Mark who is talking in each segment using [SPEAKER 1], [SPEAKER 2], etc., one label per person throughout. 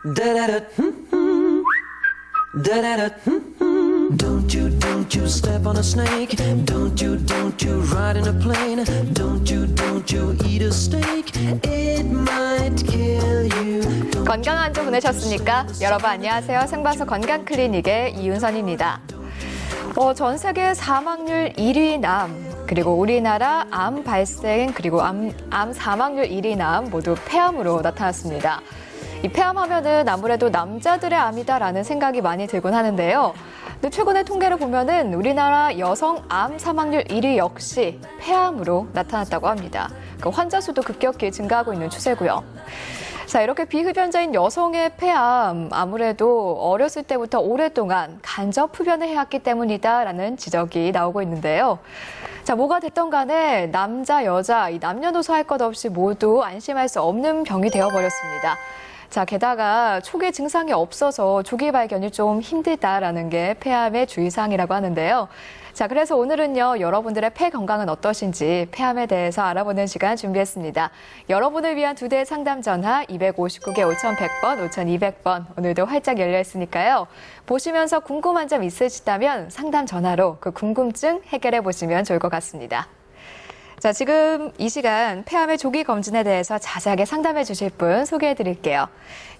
[SPEAKER 1] Don't you step on a snake. Don't you ride in a plane. Don't you eat a steak. It might kill you.
[SPEAKER 2] 건강한 한 주 보내셨습니까? 여러분 안녕하세요. 생방송 건강클리닉의 이윤선입니다. 전 세계 사망률 1위 남, 그리고 우리나라 암 발생, 그리고 암 사망률 1위 남 모두 폐암으로 나타났습니다. 이 폐암하면은 아무래도 남자들의 암이다라는 생각이 많이 들곤 하는데요. 근데 최근의 통계를 보면은 우리나라 여성 암 사망률 1위 역시 폐암으로 나타났다고 합니다. 그 환자 수도 급격히 증가하고 있는 추세고요. 자, 이렇게 비흡연자인 여성의 폐암, 아무래도 어렸을 때부터 오랫동안 간접 흡연을 해왔기 때문이다라는 지적이 나오고 있는데요. 자, 뭐가 됐던 간에 남자, 여자, 이 남녀노소 할 것 없이 모두 안심할 수 없는 병이 되어버렸습니다. 자, 게다가 초기 증상이 없어서 조기 발견이 좀 힘들다라는 게 폐암의 주의사항이라고 하는데요. 자, 그래서 오늘은요, 여러분들의 폐 건강은 어떠신지 폐암에 대해서 알아보는 시간 준비했습니다. 여러분을 위한 2대 상담 전화 259개 5100번, 5200번 오늘도 활짝 열려 있으니까요. 보시면서 궁금한 점 있으시다면 상담 전화로 그 궁금증 해결해 보시면 좋을 것 같습니다. 자, 지금 이 시간 폐암의 조기 검진에 대해서 자세하게 상담해 주실 분 소개해 드릴게요.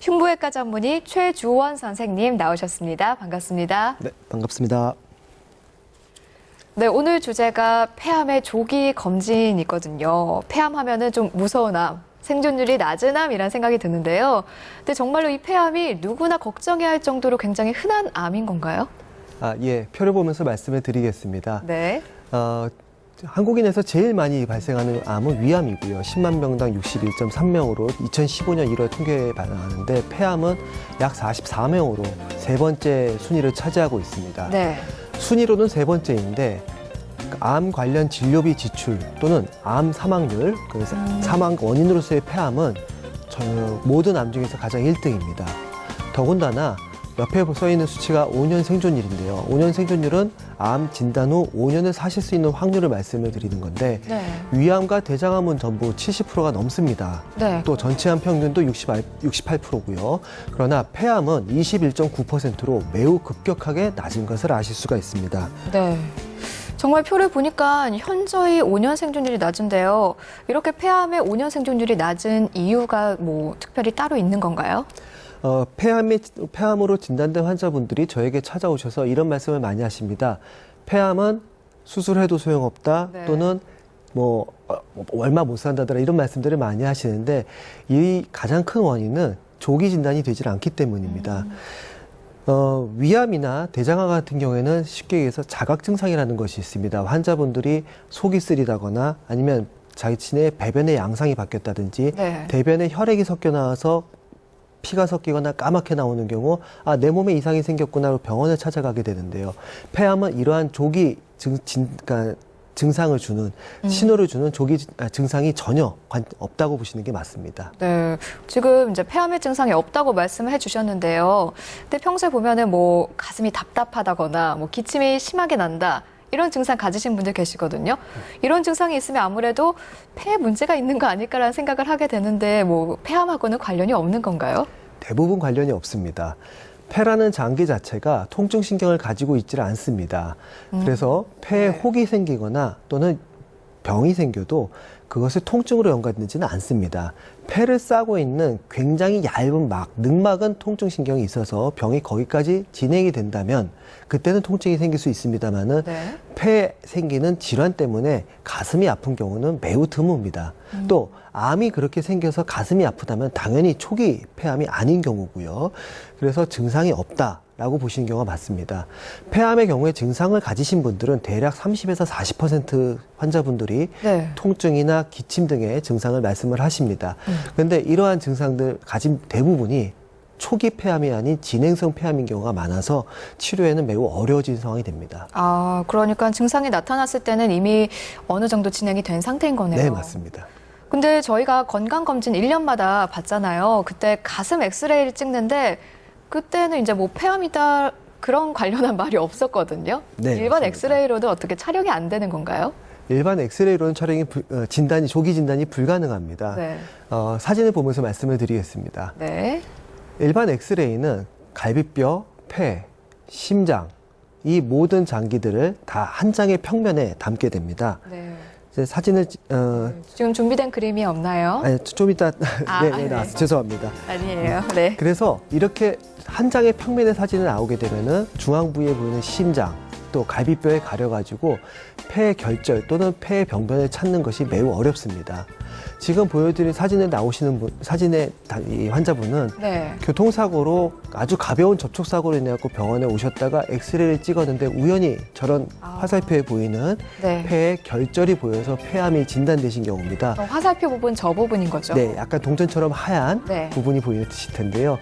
[SPEAKER 2] 흉부외과 전문의 최주원 선생님 나오셨습니다. 반갑습니다.
[SPEAKER 3] 네, 반갑습니다.
[SPEAKER 2] 네, 오늘 주제가 폐암의 조기 검진이거든요. 폐암 하면은 좀 무서운 암, 생존율이 낮은 암이란 생각이 드는데요. 근데 정말로 이 폐암이 누구나 걱정해야 할 정도로 굉장히 흔한 암인 건가요?
[SPEAKER 3] 예, 표를 보면서 말씀을 드리겠습니다.
[SPEAKER 2] 네.
[SPEAKER 3] 한국인에서 제일 많이 발생하는 암은 위암이고요. 10만 명당 61.3명으로 2015년 1월 통계에 반영하는데 폐암은 약 44명으로 세 번째 순위를 차지하고 있습니다.
[SPEAKER 2] 네.
[SPEAKER 3] 순위로는 세 번째인데 암 관련 진료비 지출 또는 암 사망률, 그래서 사망 원인으로서의 폐암은 모든 암 중에서 가장 1등입니다. 더군다나 옆에 써 있는 수치가 5년 생존율인데요. 5년 생존율은 암 진단 후 5년을 사실 수 있는 확률을 말씀을 드리는 건데
[SPEAKER 2] 네.
[SPEAKER 3] 위암과 대장암은 전부 70%가 넘습니다.
[SPEAKER 2] 네.
[SPEAKER 3] 또 전체 암 평균도 68%고요. 그러나 폐암은 21.9%로 매우 급격하게 낮은 것을 아실 수가 있습니다.
[SPEAKER 2] 네. 정말 표를 보니까 현저히 5년 생존율이 낮은데요. 이렇게 폐암의 5년 생존율이 낮은 이유가 뭐 특별히 따로 있는 건가요?
[SPEAKER 3] 폐암으로 진단된 환자분들이 저에게 찾아오셔서 이런 말씀을 많이 하십니다. 폐암은 수술해도 소용없다,
[SPEAKER 2] 네.
[SPEAKER 3] 또는 얼마 못 산다더라, 이런 말씀들을 많이 하시는데 이 가장 큰 원인은 조기 진단이 되질 않기 때문입니다. 위암이나 대장암 같은 경우에는 쉽게 얘기해서 자각 증상이라는 것이 있습니다. 환자분들이 속이 쓰리다거나 아니면 자신의 배변의 양상이 바뀌었다든지
[SPEAKER 2] 네.
[SPEAKER 3] 대변에 혈액이 섞여 나와서 피가 섞이거나 까맣게 나오는 경우 내 몸에 이상이 생겼구나 하고 병원을 찾아가게 되는데요. 폐암은 이러한 조기 증상을 주는 신호를 주는 조기 증상이 전혀 없다고 보시는 게 맞습니다.
[SPEAKER 2] 네, 지금 이제 폐암의 증상이 없다고 말씀을 해주셨는데요. 근데 평소에 보면은 뭐 가슴이 답답하다거나 뭐 기침이 심하게 난다. 이런 증상 가지신 분들 계시거든요. 이런 증상이 있으면 아무래도 폐에 문제가 있는 거 아닐까라는 생각을 하게 되는데 뭐 폐암하고는 관련이 없는 건가요? 대부분
[SPEAKER 3] 관련이 없습니다. 폐라는 장기 자체가 통증신경을 가지고 있지를 않습니다. 그래서 폐에
[SPEAKER 2] 네.
[SPEAKER 3] 혹이 생기거나 또는 병이 생겨도 그것을 통증으로 연관되지는 않습니다. 폐를 싸고 있는 굉장히 얇은 늑막은 통증신경이 있어서 병이 거기까지 진행이 된다면 그때는 통증이 생길 수 있습니다만은
[SPEAKER 2] 네.
[SPEAKER 3] 폐에 생기는 질환 때문에 가슴이 아픈 경우는 매우 드뭅니다. 또 암이 그렇게 생겨서 가슴이 아프다면 당연히 초기 폐암이 아닌 경우고요. 그래서 증상이 없다라고 보시는 경우가 맞습니다. 폐암의 경우에 증상을 가지신 분들은 대략 30에서 40% 환자분들이
[SPEAKER 2] 네.
[SPEAKER 3] 통증이나 기침 등의 증상을 말씀을 하십니다. 그런데 이러한 증상들 가진 대부분이 초기 폐암이 아닌 진행성 폐암인 경우가 많아서 치료에는 매우 어려워진 상황이 됩니다.
[SPEAKER 2] 그러니까 증상이 나타났을 때는 이미 어느 정도 진행이 된 상태인 거네요.
[SPEAKER 3] 네, 맞습니다.
[SPEAKER 2] 근데 저희가 건강검진 1년마다 받잖아요. 그때 가슴 엑스레이를 찍는데 그때는 이제 뭐 폐암이다 그런 관련한 말이 없었거든요.
[SPEAKER 3] 네,
[SPEAKER 2] 일반
[SPEAKER 3] 맞습니다.
[SPEAKER 2] 엑스레이로도 어떻게 촬영이 안 되는 건가요?
[SPEAKER 3] 일반 엑스레이로는 촬영이 조기 진단이 불가능합니다.
[SPEAKER 2] 네.
[SPEAKER 3] 사진을 보면서 말씀을 드리겠습니다.
[SPEAKER 2] 네.
[SPEAKER 3] 일반 엑스레이는 갈비뼈, 폐, 심장 이 모든 장기들을 다 한 장의 평면에 담게 됩니다.
[SPEAKER 2] 네.
[SPEAKER 3] 이제 사진을
[SPEAKER 2] 지금 준비된 그림이 없나요?
[SPEAKER 3] 아니, 좀 이따
[SPEAKER 2] 아,
[SPEAKER 3] 네,
[SPEAKER 2] 네.
[SPEAKER 3] 나왔어요. 죄송합니다.
[SPEAKER 2] 아니에요. 네.
[SPEAKER 3] 그래서 이렇게 한 장의 평면의 사진이 나오게 되면은 중앙 부위에 보이는 심장 또 갈비뼈에 가려가지고 폐의 결절 또는 폐의 병변을 찾는 것이 매우 어렵습니다. 지금 보여드린 사진에 나오시는 이 환자분은
[SPEAKER 2] 네.
[SPEAKER 3] 교통사고로 아주 가벼운 접촉사고로 인해 갖고 병원에 오셨다가 엑스레이를 찍었는데 우연히 저런 화살표에 보이는
[SPEAKER 2] 네.
[SPEAKER 3] 폐에 결절이 보여서 폐암이 진단되신 경우입니다.
[SPEAKER 2] 화살표 부분 저 부분인 거죠?
[SPEAKER 3] 네, 약간 동전처럼 하얀
[SPEAKER 2] 네.
[SPEAKER 3] 부분이 보이실 텐데요.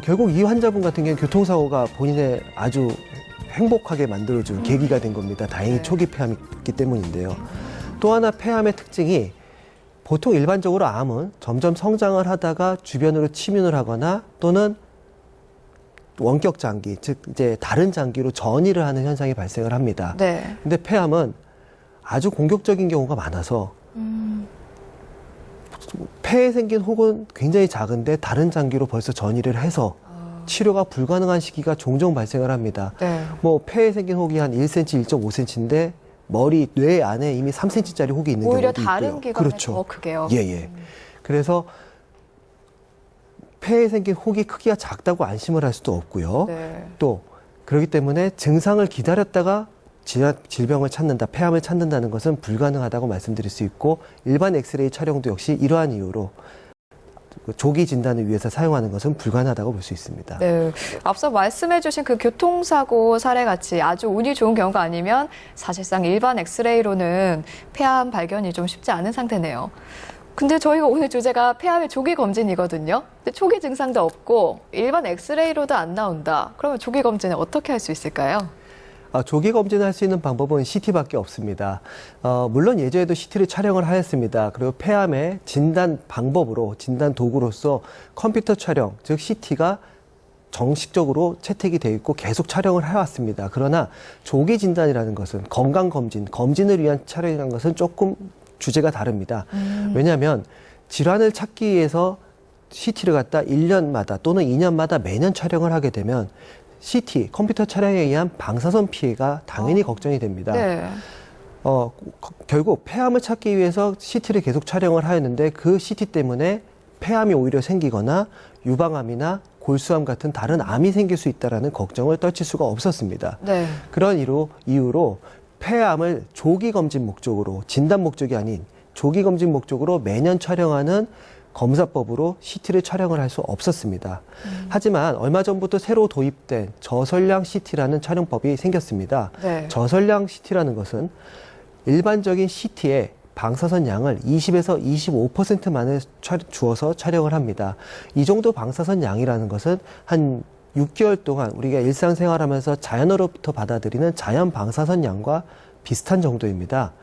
[SPEAKER 3] 결국 이 환자분 같은 경우는 교통사고가 본인의 아주 행복하게 만들어준 계기가 된 겁니다. 다행히
[SPEAKER 2] 네.
[SPEAKER 3] 초기 폐암이기 때문인데요. 또 하나 폐암의 특징이 보통 일반적으로 암은 점점 성장을 하다가 주변으로 침윤을 하거나 또는 원격 장기, 즉 이제 다른 장기로 전이를 하는 현상이 발생을 합니다.
[SPEAKER 2] 네.
[SPEAKER 3] 근데 폐암은 아주 공격적인 경우가 많아서 폐에 생긴 혹은 굉장히 작은데 다른 장기로 벌써 전이를 해서 치료가 불가능한 시기가 종종 발생을 합니다.
[SPEAKER 2] 네.
[SPEAKER 3] 뭐 폐에 생긴 혹이 한 1cm, 1.5cm인데 머리, 뇌 안에 이미 3cm짜리 혹이 있는
[SPEAKER 2] 오히려
[SPEAKER 3] 경우도
[SPEAKER 2] 다른
[SPEAKER 3] 있고요.
[SPEAKER 2] 기관에
[SPEAKER 3] 그렇죠.
[SPEAKER 2] 더 크게요.
[SPEAKER 3] 예, 예. 그래서 폐에 생긴 혹이 크기가 작다고 안심을 할 수도 없고요.
[SPEAKER 2] 네.
[SPEAKER 3] 또 그렇기 때문에 증상을 기다렸다가 질병을 찾는다, 폐암을 찾는다는 것은 불가능하다고 말씀드릴 수 있고 일반 엑스레이 촬영도 역시 이러한 이유로 조기 진단을 위해서 사용하는 것은 불가능하다고 볼 수 있습니다.
[SPEAKER 2] 네. 앞서 말씀해주신 그 교통사고 사례같이 아주 운이 좋은 경우가 아니면 사실상 일반 엑스레이로는 폐암 발견이 좀 쉽지 않은 상태네요. 근데 저희가 오늘 주제가 폐암의 조기 검진이거든요. 근데 초기 증상도 없고 일반 엑스레이로도 안 나온다. 그러면 조기 검진을 어떻게 할 수 있을까요?
[SPEAKER 3] 조기 검진할 수 있는 방법은 CT밖에 없습니다. 물론 예전에도 CT를 촬영을 하였습니다. 그리고 폐암의 진단 방법으로, 진단 도구로서 컴퓨터 촬영, 즉 CT가 정식적으로 채택이 되어 있고 계속 촬영을 해왔습니다. 그러나 조기 진단이라는 것은 건강검진, 검진을 위한 촬영이라는 것은 조금 주제가 다릅니다. 왜냐하면 질환을 찾기 위해서 CT를 갖다 1년마다 또는 2년마다 매년 촬영을 하게 되면 CT, 컴퓨터 촬영에 의한 방사선 피해가 당연히 걱정이 됩니다.
[SPEAKER 2] 네.
[SPEAKER 3] 결국 폐암을 찾기 위해서 CT를 계속 촬영을 하였는데 그 CT 때문에 폐암이 오히려 생기거나 유방암이나 골수암 같은 다른 암이 생길 수 있다는 걱정을 떨칠 수가 없었습니다.
[SPEAKER 2] 네.
[SPEAKER 3] 그런 이유로 폐암을 조기 검진 목적으로, 진단 목적이 아닌 조기 검진 목적으로 매년 촬영하는 검사법으로 CT를 촬영을 할 수 없었습니다. 하지만 얼마 전부터 새로 도입된 저설량 CT라는 촬영법이 생겼습니다.
[SPEAKER 2] 네.
[SPEAKER 3] 저설량 CT라는 것은 일반적인 CT의 방사선 양을 20에서 25%만을 주어서 촬영을 합니다. 이 정도 방사선 양이라는 것은 한 6개월 동안 우리가 일상생활하면서 자연으로부터 받아들이는 자연 방사선 양과 비슷한 정도입니다.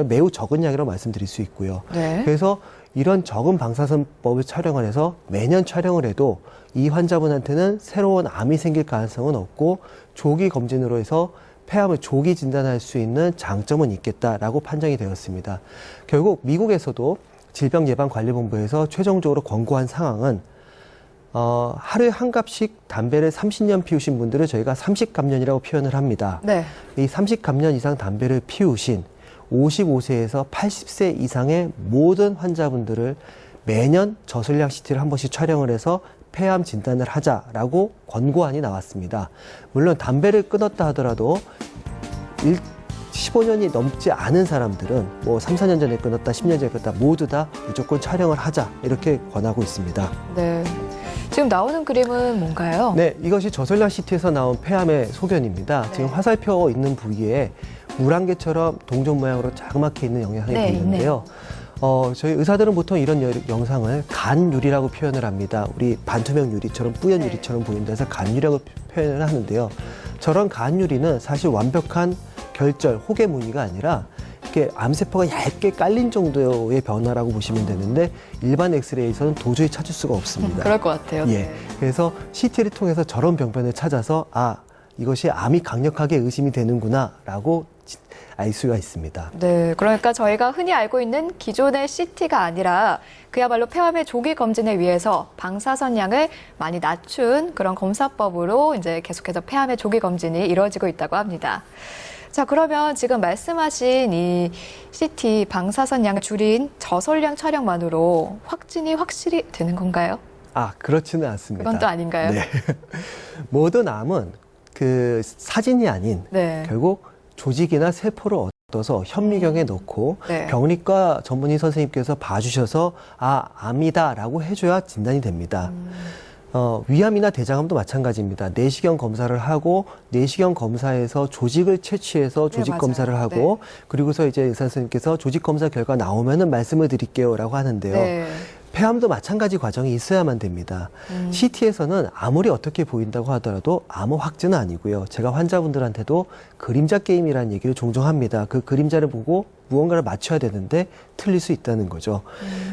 [SPEAKER 3] 매우 적은 양이라고 말씀드릴 수 있고요.
[SPEAKER 2] 네.
[SPEAKER 3] 그래서 이런 적은 방사선법을 촬영을 해서 매년 촬영을 해도 이 환자분한테는 새로운 암이 생길 가능성은 없고 조기 검진으로 해서 폐암을 조기 진단할 수 있는 장점은 있겠다라고 판정이 되었습니다. 결국 미국에서도 질병예방관리본부에서 최종적으로 권고한 상황은 하루에 한 갑씩 담배를 30년 피우신 분들을 저희가 30감년이라고 표현을 합니다.
[SPEAKER 2] 네.
[SPEAKER 3] 이 30감년 이상 담배를 피우신 55세에서 80세 이상의 모든 환자분들을 매년 저설량 CT를 한 번씩 촬영을 해서 폐암 진단을 하자라고 권고안이 나왔습니다. 물론 담배를 끊었다 하더라도 15년이 넘지 않은 사람들은 뭐 3, 4년 전에 끊었다, 10년 전에 끊었다 모두 다 무조건 촬영을 하자 이렇게 권하고 있습니다.
[SPEAKER 2] 네. 지금 나오는 그림은 뭔가요?
[SPEAKER 3] 네, 이것이 저설량 CT에서 나온 폐암의 소견입니다.
[SPEAKER 2] 네.
[SPEAKER 3] 지금 화살표 있는 부위에 물안개처럼 동전 모양으로 자그맣게 있는 영상이
[SPEAKER 2] 네,
[SPEAKER 3] 보이는데요. 저희 의사들은 보통 이런 영상을 간유리라고 표현을 합니다. 우리 반투명 유리처럼 뿌연
[SPEAKER 2] 네.
[SPEAKER 3] 유리처럼 보인다 해서 간유리라고 표현을 하는데요. 저런 간유리는 사실 완벽한 결절, 혹의 무늬가 아니라 이렇게 암세포가 얇게 깔린 정도의 변화라고 보시면 되는데 일반 엑스레이에서는 도저히 찾을 수가 없습니다.
[SPEAKER 2] 그럴 것 같아요.
[SPEAKER 3] 예.
[SPEAKER 2] 네.
[SPEAKER 3] 그래서 CT를 통해서 저런 병변을 찾아서 이것이 암이 강력하게 의심이 되는구나라고 알 수가 있습니다.
[SPEAKER 2] 네, 그러니까 저희가 흔히 알고 있는 기존의 CT가 아니라 그야말로 폐암의 조기 검진에 위해서 방사선량을 많이 낮춘 그런 검사법으로 이제 계속해서 폐암의 조기 검진이 이루어지고 있다고 합니다. 자, 그러면 지금 말씀하신 이 CT 방사선량을 줄인 저설량 촬영만으로 확진이 확실히 되는 건가요?
[SPEAKER 3] 그렇지는 않습니다.
[SPEAKER 2] 그건 또 아닌가요?
[SPEAKER 3] 네. 모든 암은 그 사진이 아닌
[SPEAKER 2] 네.
[SPEAKER 3] 결국 조직이나 세포를 얻어서 현미경에 넣고
[SPEAKER 2] 네.
[SPEAKER 3] 병리과 전문의 선생님께서 봐주셔서 암이다라고 해줘야 진단이 됩니다. 위암이나 대장암도 마찬가지입니다. 내시경 검사를 하고 내시경 검사에서 조직을 채취해서 조직
[SPEAKER 2] 맞아요.
[SPEAKER 3] 검사를 하고 그리고서 이제 의사 선생님께서 조직 검사 결과 나오면은 말씀을 드릴게요라고 하는데요.
[SPEAKER 2] 네.
[SPEAKER 3] 폐암도 마찬가지 과정이 있어야만 됩니다. CT에서는 아무리 어떻게 보인다고 하더라도 아무 확진은 아니고요. 제가 환자분들한테도 그림자 게임이라는 얘기를 종종 합니다. 그 그림자를 보고 무언가를 맞춰야 되는데 틀릴 수 있다는 거죠.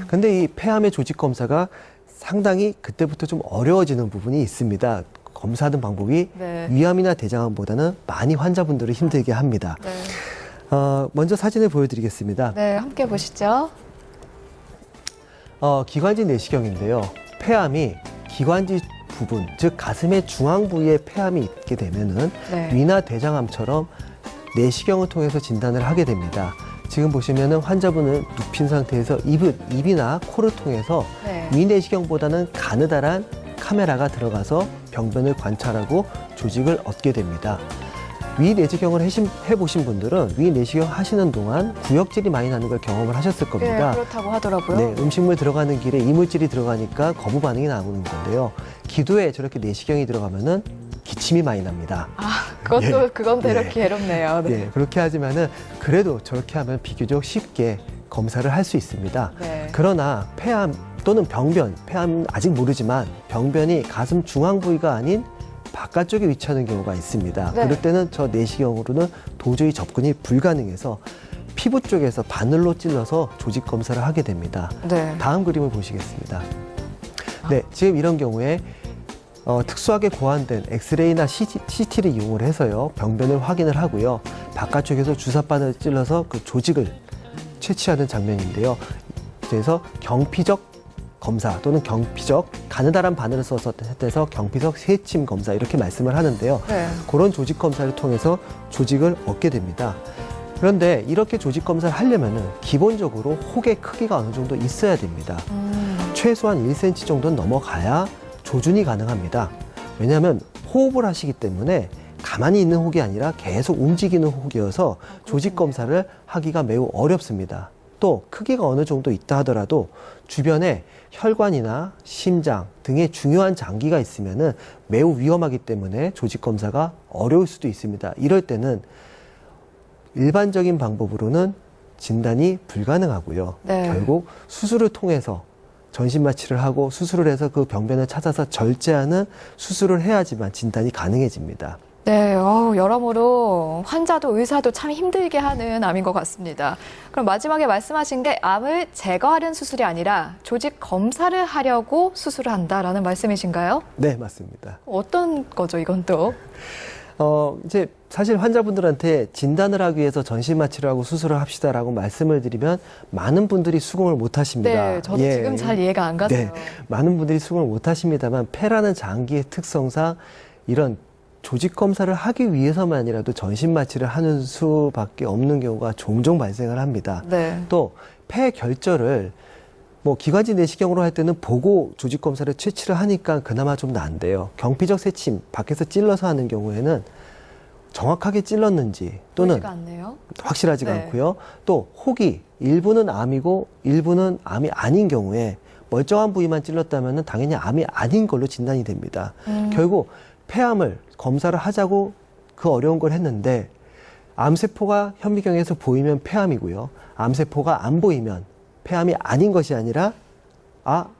[SPEAKER 3] 근데 이 폐암의 조직 검사가 상당히 그때부터 좀 어려워지는 부분이 있습니다. 검사하는 방법이
[SPEAKER 2] 네.
[SPEAKER 3] 위암이나 대장암보다는 많이 환자분들을 힘들게 합니다.
[SPEAKER 2] 네.
[SPEAKER 3] 먼저 사진을 보여드리겠습니다.
[SPEAKER 2] 네, 함께 보시죠.
[SPEAKER 3] 기관지 내시경인데요. 폐암이 기관지 부분, 즉 가슴의 중앙 부위에 폐암이 있게 되면은
[SPEAKER 2] 네.
[SPEAKER 3] 위나 대장암처럼 내시경을 통해서 진단을 하게 됩니다. 지금 보시면은 환자분은 눕힌 상태에서 입이나 코를 통해서
[SPEAKER 2] 네.
[SPEAKER 3] 위 내시경보다는 가느다란 카메라가 들어가서 병변을 관찰하고 조직을 얻게 됩니다. 위 내시경을 해보신 분들은 위 내시경 하시는 동안 구역질이 많이 나는 걸 경험을 하셨을 겁니다.
[SPEAKER 2] 네, 그렇다고 하더라고요.
[SPEAKER 3] 네, 음식물 들어가는 길에 이물질이 들어가니까 거부 반응이 나오는 건데요. 기도에 저렇게 내시경이 들어가면은 기침이 많이 납니다.
[SPEAKER 2] 그것도 그건
[SPEAKER 3] 네.
[SPEAKER 2] 되려 괴롭네요. 네.
[SPEAKER 3] 네, 그렇게 하지만은 그래도 저렇게 하면 비교적 쉽게 검사를 할 수 있습니다.
[SPEAKER 2] 네.
[SPEAKER 3] 그러나 폐암 또는 병변, 폐암 아직 모르지만 병변이 가슴 중앙 부위가 아닌 바깥쪽에 위치하는 경우가 있습니다.
[SPEAKER 2] 네.
[SPEAKER 3] 그럴 때는 저 내시경으로는 도저히 접근이 불가능해서 피부 쪽에서 바늘로 찔러서 조직 검사를 하게 됩니다.
[SPEAKER 2] 네.
[SPEAKER 3] 다음 그림을 보시겠습니다. 네, 지금 이런 경우에 특수하게 고안된 엑스레이나 CT를 이용을 해서요, 병변을 확인을 하고요, 바깥쪽에서 주사바늘을 찔러서 그 조직을 채취하는 장면인데요. 그래서 경피적 검사 또는 경피적 가느다란 바늘을 써서 해서 경피적 세침 검사 이렇게 말씀을 하는데요.
[SPEAKER 2] 네.
[SPEAKER 3] 그런 조직 검사를 통해서 조직을 얻게 됩니다. 그런데 이렇게 조직 검사를 하려면은 기본적으로 혹의 크기가 어느 정도 있어야 됩니다. 최소한 1cm 정도는 넘어가야 조준이 가능합니다. 왜냐하면 호흡을 하시기 때문에 가만히 있는 혹이 아니라 계속 움직이는 혹이어서 조직 검사를 하기가 매우 어렵습니다. 또 크기가 어느 정도 있다 하더라도 주변에 혈관이나 심장 등의 중요한 장기가 있으면은 매우 위험하기 때문에 조직 검사가 어려울 수도 있습니다. 이럴 때는 일반적인 방법으로는 진단이 불가능하고요.
[SPEAKER 2] 네.
[SPEAKER 3] 결국 수술을 통해서 전신 마취를 하고 수술을 해서 그 병변을 찾아서 절제하는 수술을 해야지만 진단이 가능해집니다.
[SPEAKER 2] 네, 여러모로 환자도 의사도 참 힘들게 하는 암인 것 같습니다. 그럼 마지막에 말씀하신 게 암을 제거하려는 수술이 아니라 조직 검사를 하려고 수술을 한다라는 말씀이신가요?
[SPEAKER 3] 네, 맞습니다.
[SPEAKER 2] 어떤 거죠, 이건 또?
[SPEAKER 3] 이제 사실 환자분들한테 진단을 하기 위해서 전신 마취를 하고 수술을 합시다라고 말씀을 드리면 많은 분들이 수긍을 못 하십니다.
[SPEAKER 2] 네, 저도 지금 잘 이해가 안 가네요.
[SPEAKER 3] 네, 많은 분들이 수긍을 못 하십니다만 폐라는 장기의 특성상 이런 조직 검사를 하기 위해서만이라도 전신 마취를 하는 수밖에 없는 경우가 종종 발생을 합니다.
[SPEAKER 2] 네.
[SPEAKER 3] 또 폐 결절을 기관지 내시경으로 할 때는 보고 조직 검사를 채취를 하니까 그나마 좀 나은데요. 경피적 세침 밖에서 찔러서 하는 경우에는 정확하게 찔렀는지 또는
[SPEAKER 2] 보이지가 않네요.
[SPEAKER 3] 확실하지가
[SPEAKER 2] 네.
[SPEAKER 3] 않고요. 또 혹이 일부는 암이고 일부는 암이 아닌 경우에 멀쩡한 부위만 찔렀다면 당연히 암이 아닌 걸로 진단이 됩니다. 결국 폐암을 검사를 하자고 그 어려운 걸 했는데 암세포가 현미경에서 보이면 폐암이고요. 암세포가 안 보이면 폐암이 아닌 것이 아니라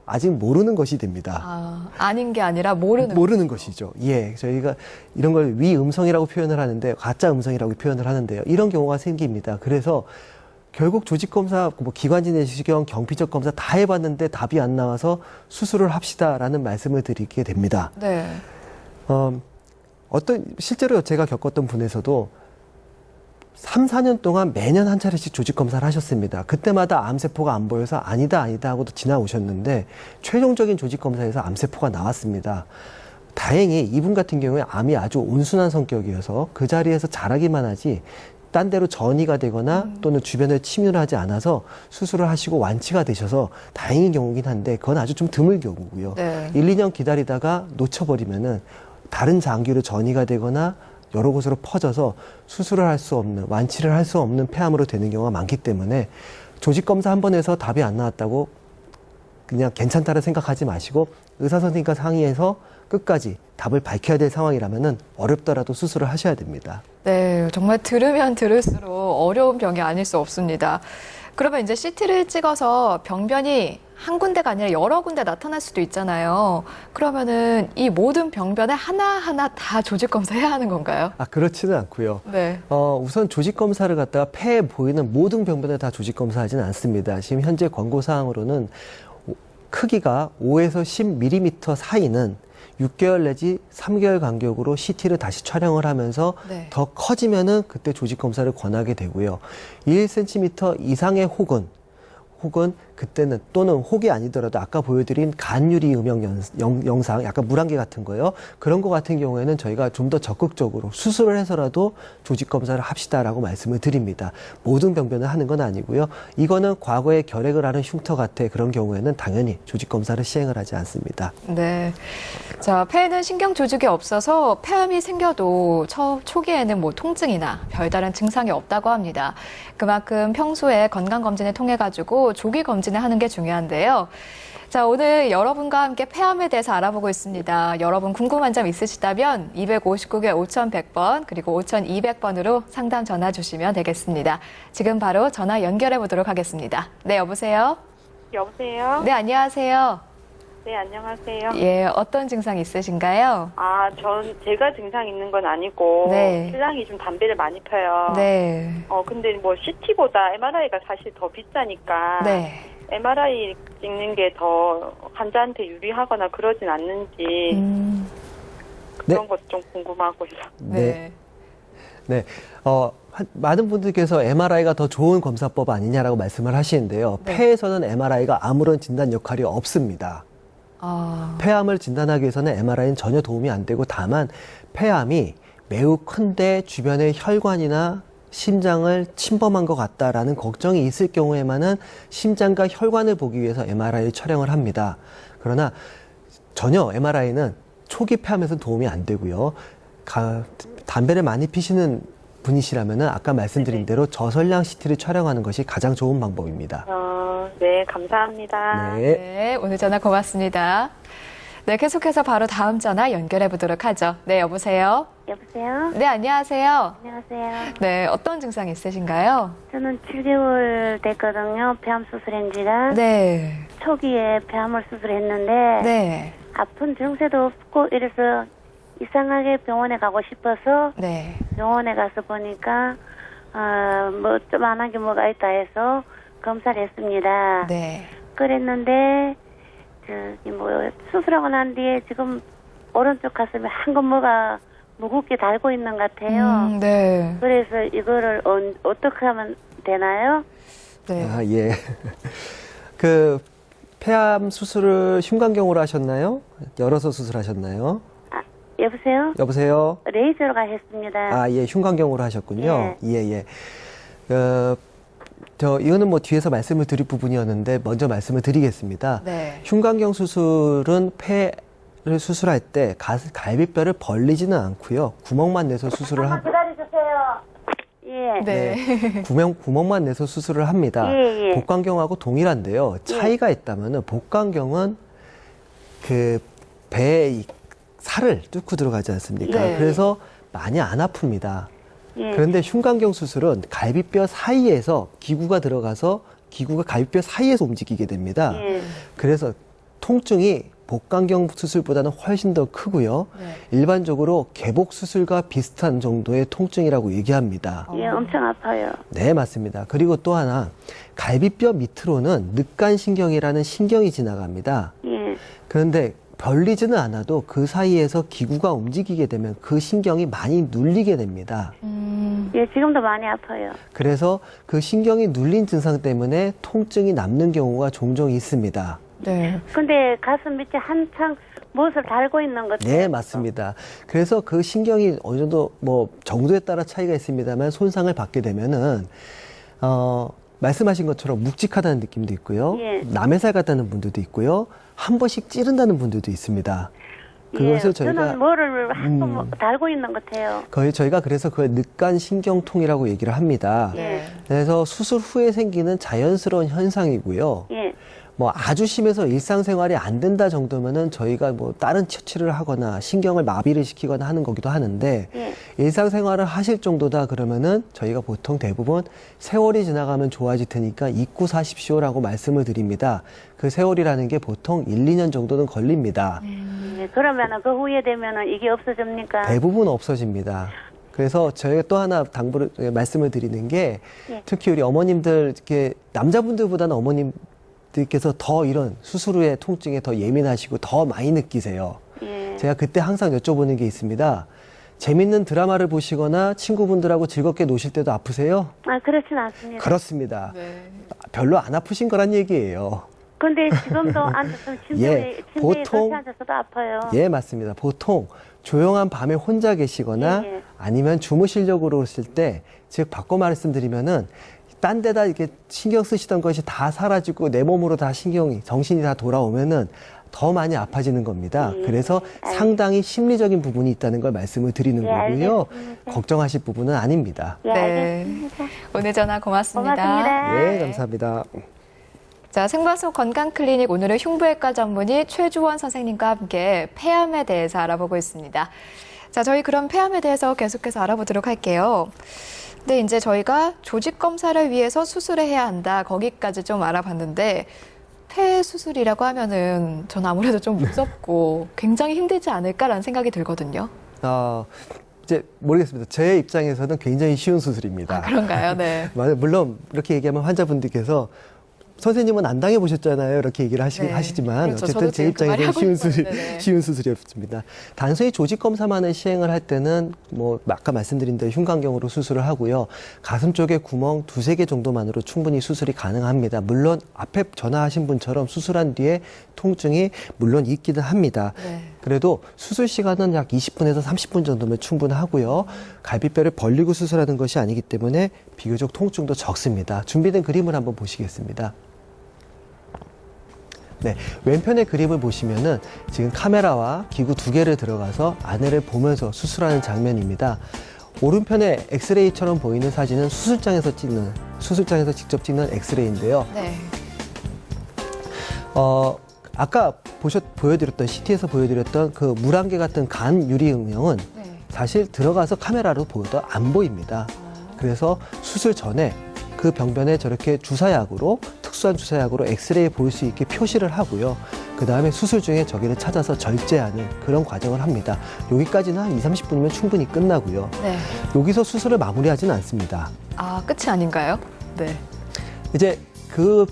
[SPEAKER 3] 아직 모르는 것이 됩니다.
[SPEAKER 2] 아닌 게 아니라 모르는
[SPEAKER 3] 것이죠. 예, 저희가 이런 걸 위음성이라고 표현을 하는데 가짜 음성이라고 표현을 하는데요. 이런 경우가 생깁니다. 그래서 결국 조직 검사, 기관지 내시경, 경피적 검사 다 해봤는데 답이 안 나와서 수술을 합시다라는 말씀을 드리게 됩니다.
[SPEAKER 2] 네.
[SPEAKER 3] 실제로 제가 겪었던 분에서도 3, 4년 동안 매년 한 차례씩 조직 검사를 하셨습니다. 그때마다 암세포가 안 보여서 아니다 하고도 지나오셨는데 최종적인 조직 검사에서 암세포가 나왔습니다. 다행히 이분 같은 경우에 암이 아주 온순한 성격이어서 그 자리에서 자라기만 하지 딴 데로 전이가 되거나 또는 주변에 침유를 하지 않아서 수술을 하시고 완치가 되셔서 다행인 경우긴 한데 그건 아주 좀 드물 경우고요.
[SPEAKER 2] 네.
[SPEAKER 3] 1, 2년 기다리다가 놓쳐버리면은 다른 장기로 전이가 되거나 여러 곳으로 퍼져서 수술을 할 수 없는, 완치를 할 수 없는 폐암으로 되는 경우가 많기 때문에 조직 검사 한 번 해서 답이 안 나왔다고 그냥 괜찮다를 생각하지 마시고 의사 선생님과 상의해서 끝까지 답을 밝혀야 될 상황이라면은 어렵더라도 수술을 하셔야 됩니다.
[SPEAKER 2] 네, 정말 들으면 들을수록 어려운 병이 아닐 수 없습니다. 그러면 이제 CT를 찍어서 병변이 한 군데가 아니라 여러 군데 나타날 수도 있잖아요. 그러면은 이 모든 병변에 하나하나 다 조직 검사해야 하는 건가요?
[SPEAKER 3] 그렇지는 않고요.
[SPEAKER 2] 네.
[SPEAKER 3] 우선 조직 검사를 갖다가 폐에 보이는 모든 병변에 다 조직 검사하지는 않습니다. 지금 현재 권고 사항으로는 크기가 5에서 10mm 사이는 6개월 내지 3개월 간격으로 CT를 다시 촬영을 하면서
[SPEAKER 2] 네.
[SPEAKER 3] 더 커지면은 그때 조직 검사를 권하게 되고요. 1cm 이상의 혹은 그때는 또는 혹이 아니더라도 아까 보여드린 간유리 음영 영상 약간 물안개 같은 거요. 그런 거 같은 경우에는 저희가 좀 더 적극적으로 수술을 해서라도 조직 검사를 합시다라고 말씀을 드립니다. 모든 병변을 하는 건 아니고요. 이거는 과거에 결핵을 하는 흉터 같아 그런 경우에는 당연히 조직 검사를 시행을 하지 않습니다.
[SPEAKER 2] 네. 자, 폐에는 신경 조직이 없어서 폐암이 생겨도 초기에는 뭐 통증이나 별다른 증상이 없다고 합니다. 그만큼 평소에 건강검진을 통해 가지고 조기 검진을 하는 게 중요한데요. 자, 오늘 여러분과 함께 폐암에 대해서 알아보고 있습니다. 여러분 궁금한 점 있으시다면 259개 5100번 그리고 5200번으로 상담 전화 주시면 되겠습니다. 지금 바로 전화 연결해 보도록 하겠습니다. 네, 여보세요?
[SPEAKER 4] 여보세요?
[SPEAKER 2] 네, 안녕하세요.
[SPEAKER 4] 네, 안녕하세요.
[SPEAKER 2] 예, 어떤 증상 있으신가요?
[SPEAKER 4] 제가 증상 있는 건 아니고,
[SPEAKER 2] 네.
[SPEAKER 4] 신랑이 좀 담배를 많이 펴요.
[SPEAKER 2] 네.
[SPEAKER 4] 근데 뭐 CT보다 MRI가 사실 더 비싸니까,
[SPEAKER 2] 네.
[SPEAKER 4] MRI 찍는 게 더 환자한테 유리하거나 그러진 않는지, 그런 것도 좀 궁금하고요.
[SPEAKER 2] 네.
[SPEAKER 3] 네. 많은 분들께서 MRI가 더 좋은 검사법 아니냐라고 말씀을 하시는데요.
[SPEAKER 2] 네.
[SPEAKER 3] 폐에서는 MRI가 아무런 진단 역할이 없습니다. 폐암을 진단하기 위해서는 MRI는 전혀 도움이 안 되고 다만 폐암이 매우 큰데 주변의 혈관이나 심장을 침범한 것 같다라는 걱정이 있을 경우에만은 심장과 혈관을 보기 위해서 MRI 촬영을 합니다. 그러나 전혀 MRI는 초기 폐암에서는 도움이 안 되고요. 담배를 많이 피시는 분이시라면은 아까 말씀드린 대로 저설량 CT를 촬영하는 것이 가장 좋은 방법입니다.
[SPEAKER 4] 네, 감사합니다.
[SPEAKER 3] 네.
[SPEAKER 2] 네, 오늘 전화 고맙습니다. 네, 계속해서 바로 다음 전화 연결해 보도록 하죠. 네, 여보세요?
[SPEAKER 5] 여보세요?
[SPEAKER 2] 네, 안녕하세요.
[SPEAKER 5] 안녕하세요.
[SPEAKER 2] 네, 어떤 증상 있으신가요?
[SPEAKER 5] 저는 7개월 됐거든요. 폐암 수술한 지가.
[SPEAKER 2] 네.
[SPEAKER 5] 초기에 폐암을 수술했는데
[SPEAKER 2] 네.
[SPEAKER 5] 아픈 증세도 없고 이래서 이상하게 병원에 가고 싶어서
[SPEAKER 2] 네.
[SPEAKER 5] 병원에 가서 보니까 뭐 조그만한 게 뭐가 있다 해서 검사를 했습니다.
[SPEAKER 2] 네.
[SPEAKER 5] 그랬는데 뭐 수술하고 난 뒤에 지금 오른쪽 가슴에 한 건 뭐가 무겁게 달고 있는 것 같아요.
[SPEAKER 2] 네.
[SPEAKER 5] 그래서 이거를 어떻게 하면 되나요?
[SPEAKER 2] 네.
[SPEAKER 3] 예. 그 폐암 수술을 흉곽경으로 하셨나요? 열어서 수술하셨나요?
[SPEAKER 5] 여보세요? 레이저로 했습니다.
[SPEAKER 3] 예, 흉곽경으로 하셨군요. 예. 이거는 뭐 뒤에서 말씀을 드릴 부분이었는데 먼저 말씀을 드리겠습니다.
[SPEAKER 2] 네.
[SPEAKER 3] 흉곽경 수술은 폐를 수술할 때 갈비뼈를 벌리지는 않고요. 구멍만 내서 수술을 합니다.
[SPEAKER 5] 기다려주세요. 예.
[SPEAKER 2] 네.
[SPEAKER 3] 구멍만 내서 수술을 합니다.
[SPEAKER 5] 예.
[SPEAKER 3] 복강경하고 동일한데요. 차이가 있다면은 복강경은 그 배에 살을 뚫고 들어가지 않습니까?
[SPEAKER 2] 네.
[SPEAKER 3] 그래서 많이 안 아픕니다.
[SPEAKER 5] 예.
[SPEAKER 3] 그런데 흉곽경 수술은 갈비뼈 사이에서 기구가 들어가서 기구가 갈비뼈 사이에서 움직이게 됩니다.
[SPEAKER 5] 예.
[SPEAKER 3] 그래서 통증이 복강경 수술보다는 훨씬 더 크고요.
[SPEAKER 2] 네.
[SPEAKER 3] 일반적으로 개복 수술과 비슷한 정도의 통증이라고 얘기합니다.
[SPEAKER 5] 예, 엄청 아파요.
[SPEAKER 3] 네, 맞습니다. 그리고 또 하나, 갈비뼈 밑으로는 늑간신경이라는 신경이 지나갑니다.
[SPEAKER 5] 예.
[SPEAKER 3] 그런데 벌리지는 않아도 그 사이에서 기구가 움직이게 되면 그 신경이 많이 눌리게 됩니다.
[SPEAKER 5] 예, 지금도 많이 아파요.
[SPEAKER 3] 그래서 그 신경이 눌린 증상 때문에 통증이 남는 경우가 종종 있습니다.
[SPEAKER 2] 네.
[SPEAKER 5] 근데 가슴 밑에 한창 무엇을 달고 있는 것 같아요.
[SPEAKER 3] 네, 맞습니다. 그래서 그 신경이 어느 정도 뭐 정도에 따라 차이가 있습니다만 손상을 받게 되면은 말씀하신 것처럼 묵직하다는 느낌도 있고요.
[SPEAKER 5] 예.
[SPEAKER 3] 남의 살 같다는 분들도 있고요. 한 번씩 찌른다는 분들도 있습니다. 그것을
[SPEAKER 5] 예,
[SPEAKER 3] 저희가
[SPEAKER 5] 저는 뭐를 한번 달고 있는 것 같아요.
[SPEAKER 3] 거의 저희가 그래서 그걸 늑간 신경통이라고 얘기를 합니다.
[SPEAKER 5] 예.
[SPEAKER 3] 그래서 수술 후에 생기는 자연스러운 현상이고요.
[SPEAKER 5] 예.
[SPEAKER 3] 뭐 아주 심해서 일상생활이 안 된다 정도면은 저희가 뭐 다른 처치를 하거나 신경을 마비를 시키거나 하는 거기도 하는데
[SPEAKER 5] 예.
[SPEAKER 3] 일상생활을 하실 정도다 그러면은 저희가 보통 대부분 세월이 지나가면 좋아질 테니까 잊고 사십시오라고 말씀을 드립니다. 그 세월이라는 게 보통 1, 2년 정도는 걸립니다.
[SPEAKER 5] 예, 그러면은 그 후에 되면은 이게 없어집니까?
[SPEAKER 3] 대부분 없어집니다. 그래서 저희가 또 하나 말씀을 드리는 게
[SPEAKER 5] 예.
[SPEAKER 3] 특히 우리 어머님들 이렇게 남자분들보다는 어머님들께서 더 이런 수술 후에 통증에 더 예민하시고 더 많이 느끼세요.
[SPEAKER 5] 예.
[SPEAKER 3] 제가 그때 항상 여쭤보는 게 있습니다. 재밌는 드라마를 보시거나 친구분들하고 즐겁게 노실 때도 아프세요?
[SPEAKER 5] 아, 그렇진 않습니다.
[SPEAKER 3] 그렇습니다.
[SPEAKER 2] 네.
[SPEAKER 3] 별로 안 아프신 거란 얘기예요.
[SPEAKER 5] 근데 지금도 앉아서 침대에
[SPEAKER 3] 보통-
[SPEAKER 5] 같이 앉아서도 아파요.
[SPEAKER 3] 예, 맞습니다. 보통 조용한 밤에 혼자 계시거나
[SPEAKER 5] 예, 예.
[SPEAKER 3] 아니면 주무시려고 그러실 때, 즉 바꿔 말씀드리면은 딴 데다 이렇게 신경 쓰시던 것이 다 사라지고 내 몸으로 다 정신이 다 돌아오면은 더 많이 아파지는 겁니다.
[SPEAKER 5] 예,
[SPEAKER 3] 그래서
[SPEAKER 5] 알겠습니다.
[SPEAKER 3] 상당히 심리적인 부분이 있다는 걸 말씀을 드리는
[SPEAKER 5] 예,
[SPEAKER 3] 거고요.
[SPEAKER 5] 알겠습니다.
[SPEAKER 3] 걱정하실 부분은 아닙니다.
[SPEAKER 5] 예,
[SPEAKER 2] 네.
[SPEAKER 5] 알겠습니다.
[SPEAKER 2] 오늘 전화 고맙습니다.
[SPEAKER 5] 고맙습니다.
[SPEAKER 3] 네, 감사합니다.
[SPEAKER 2] 자, 생방송 건강클리닉 오늘은 흉부외과 전문의 최주원 선생님과 함께 폐암에 대해서 알아보고 있습니다. 자, 저희 그럼 폐암에 대해서 계속해서 알아보도록 할게요. 근데 이제 저희가 조직 검사를 위해서 수술을 해야 한다. 거기까지 좀 알아봤는데 폐 수술이라고 하면은 전 아무래도 좀 무섭고 굉장히 힘들지 않을까라는 생각이 들거든요.
[SPEAKER 3] 이제 모르겠습니다. 제 입장에서는 굉장히 쉬운 수술입니다.
[SPEAKER 2] 아, 그런가요? 네.
[SPEAKER 3] 물론 이렇게 얘기하면 환자분들께서 선생님은 안 당해보셨잖아요. 이렇게 얘기를
[SPEAKER 2] 네.
[SPEAKER 3] 하시지만
[SPEAKER 2] 그렇죠.
[SPEAKER 3] 어쨌든
[SPEAKER 2] 저도
[SPEAKER 3] 제
[SPEAKER 2] 지금 그 말이
[SPEAKER 3] 입장에서는
[SPEAKER 2] 하고 있었는데, 네.
[SPEAKER 3] 쉬운 수술이었습니다. 단순히 조직 검사만을 시행을 할 때는 뭐 아까 말씀드린 대로 흉곽경으로 수술을 하고요. 가슴 쪽에 구멍 2-3개 정도만으로 충분히 수술이 가능합니다. 물론 앞에 전화하신 분처럼 수술한 뒤에 통증이 물론 있기는 합니다.
[SPEAKER 2] 네.
[SPEAKER 3] 그래도 수술 시간은 약 20분에서 30분 정도면 충분하고요. 갈비뼈를 벌리고 수술하는 것이 아니기 때문에 비교적 통증도 적습니다. 준비된 그림을 한번 보시겠습니다. 네, 왼편의 그림을 보시면은 지금 카메라와 기구 2개를 들어가서 안을 보면서 수술하는 장면입니다. 오른편에 엑스레이처럼 보이는 사진은 수술장에서 직접 찍는 엑스레이인데요.
[SPEAKER 2] 네.
[SPEAKER 3] 아까 보여드렸던 CT에서 보여드렸던 그 물안개 같은 간 유리 음영은
[SPEAKER 2] 네.
[SPEAKER 3] 사실 들어가서 카메라로 보여도 안 보입니다. 그래서 수술 전에 그 병변에 저렇게 주사약으로 특수한 주사약으로 엑스레이 보일 수 있게 표시를 하고요. 그 다음에 수술 중에 저기를 찾아서 절제하는 그런 과정을 합니다. 여기까지는 한 20-30분이면 충분히 끝나고요.
[SPEAKER 2] 네.
[SPEAKER 3] 여기서 수술을 마무리하지는 않습니다.
[SPEAKER 2] 아, 끝이 아닌가요? 네.
[SPEAKER 3] 이제 그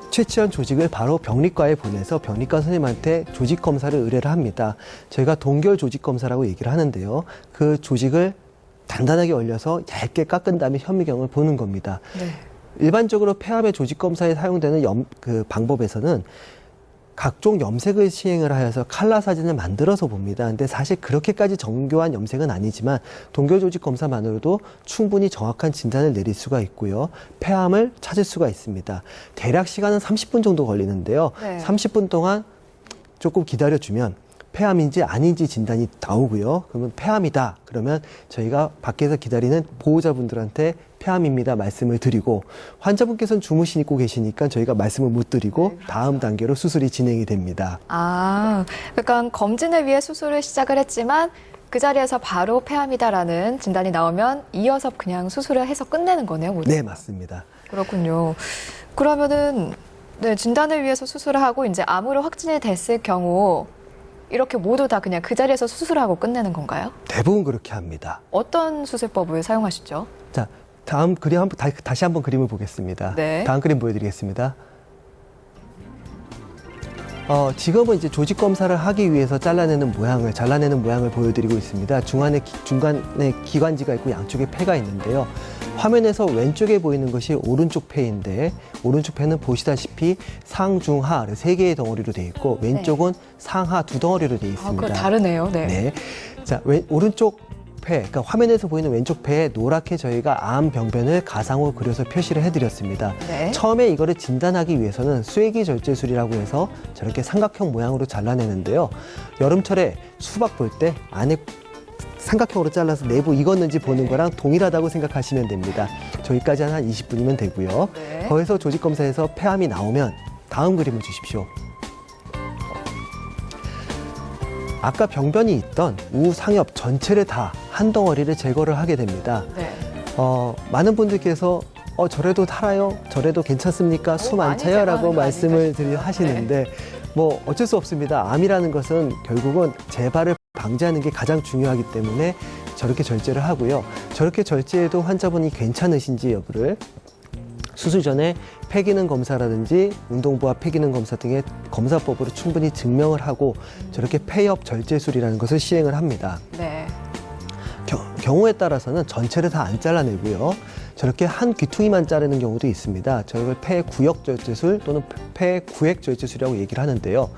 [SPEAKER 3] 채취한 조직을 바로 병리과에 보내서 병리과 선생님한테 조직 검사를 의뢰를 합니다. 저희가 동결 조직 검사라고 얘기를 하는데요. 그 조직을 단단하게 얼려서 얇게 깎은 다음에 현미경을 보는 겁니다.
[SPEAKER 2] 네.
[SPEAKER 3] 일반적으로 폐암의 조직 검사에 사용되는 그 방법에서는 각종 염색을 시행을 하여서 칼라 사진을 만들어서 봅니다. 근데 사실 그렇게까지 정교한 염색은 아니지만 동결 조직 검사만으로도 충분히 정확한 진단을 내릴 수가 있고요. 폐암을 찾을 수가 있습니다. 대략 시간은 30분 정도 걸리는데요.
[SPEAKER 2] 네.
[SPEAKER 3] 30분 동안 조금 기다려주면 폐암인지 아닌지 진단이 나오고요. 그러면 폐암이다. 그러면 저희가 밖에서 기다리는 보호자분들한테 폐암입니다 말씀을 드리고 환자분께서는 주무시고 계시니까 저희가 말씀을 못 드리고 다음 단계로 수술이 진행이 됩니다.
[SPEAKER 2] 아, 그러니까 검진을 위해 수술을 시작을 했지만 그 자리에서 바로 폐암이다라는 진단이 나오면 이어서 그냥 수술을 해서 끝내는 거네요, 모두.
[SPEAKER 3] 네, 맞습니다.
[SPEAKER 2] 그렇군요. 그러면은 네, 진단을 위해서 수술을 하고 이제 암으로 확진이 됐을 경우 이렇게 모두 다 그냥 그 자리에서 수술하고 끝내는 건가요?
[SPEAKER 3] 대부분 그렇게 합니다.
[SPEAKER 2] 어떤 수술법을 사용하시죠?
[SPEAKER 3] 자, 다음 그림 다시 한번 그림을 보겠습니다.
[SPEAKER 2] 네.
[SPEAKER 3] 다음 그림 보여드리겠습니다. 지금은 이제 조직 검사를 하기 위해서 잘라내는 모양을 보여드리고 있습니다. 중간에 기관지가 있고 양쪽에 폐가 있는데요. 화면에서 왼쪽에 보이는 것이 오른쪽 폐인데, 오른쪽 폐는 보시다시피 상중하 세 개의 덩어리로 되어 있고, 왼쪽은 상하 두 덩어리로 되어 있습니다.
[SPEAKER 2] 그거 다르네요. 네.
[SPEAKER 3] 네. 자, 오른쪽 폐, 그러니까 화면에서 보이는 왼쪽 폐에 노랗게 저희가 암 병변을 가상으로 그려서 표시를 해드렸습니다.
[SPEAKER 2] 네.
[SPEAKER 3] 처음에 이거를 진단하기 위해서는 쐐기 절제술이라고 해서 저렇게 삼각형 모양으로 잘라내는데요. 여름철에 수박 볼 때 안에 삼각형으로 잘라서 내부 익었는지 보는 거랑 동일하다고 생각하시면 됩니다. 저기까지 한 20분이면 되고요.
[SPEAKER 2] 네.
[SPEAKER 3] 거기서 조직 검사에서 폐암이 나오면 다음 그림을 주십시오. 아까 병변이 있던 우상엽 전체를 다 한 덩어리를 제거를 하게 됩니다.
[SPEAKER 2] 네.
[SPEAKER 3] 많은 분들께서 저래도 살아요? 저래도 괜찮습니까? 숨 안
[SPEAKER 2] 많이
[SPEAKER 3] 차요? 라고
[SPEAKER 2] 제거하는 거
[SPEAKER 3] 말씀을
[SPEAKER 2] 아닌가
[SPEAKER 3] 하시는데 뭐 어쩔 수 없습니다. 암이라는 것은 결국은 재발을 방지하는 게 가장 중요하기 때문에 저렇게 절제를 하고요. 저렇게 절제해도 환자분이 괜찮으신지 여부를 수술 전에 폐기능 검사라든지 운동부와 폐기능 검사 등의 검사법으로 충분히 증명을 하고 저렇게 폐엽 절제술이라는 것을 시행을 합니다.
[SPEAKER 2] 네.
[SPEAKER 3] 경우에 따라서는 전체를 다 안 잘라내고요. 저렇게 한 귀퉁이만 자르는 경우도 있습니다. 저걸 폐구역 절제술 또는 폐구획 절제술이라고 얘기를 하는데요.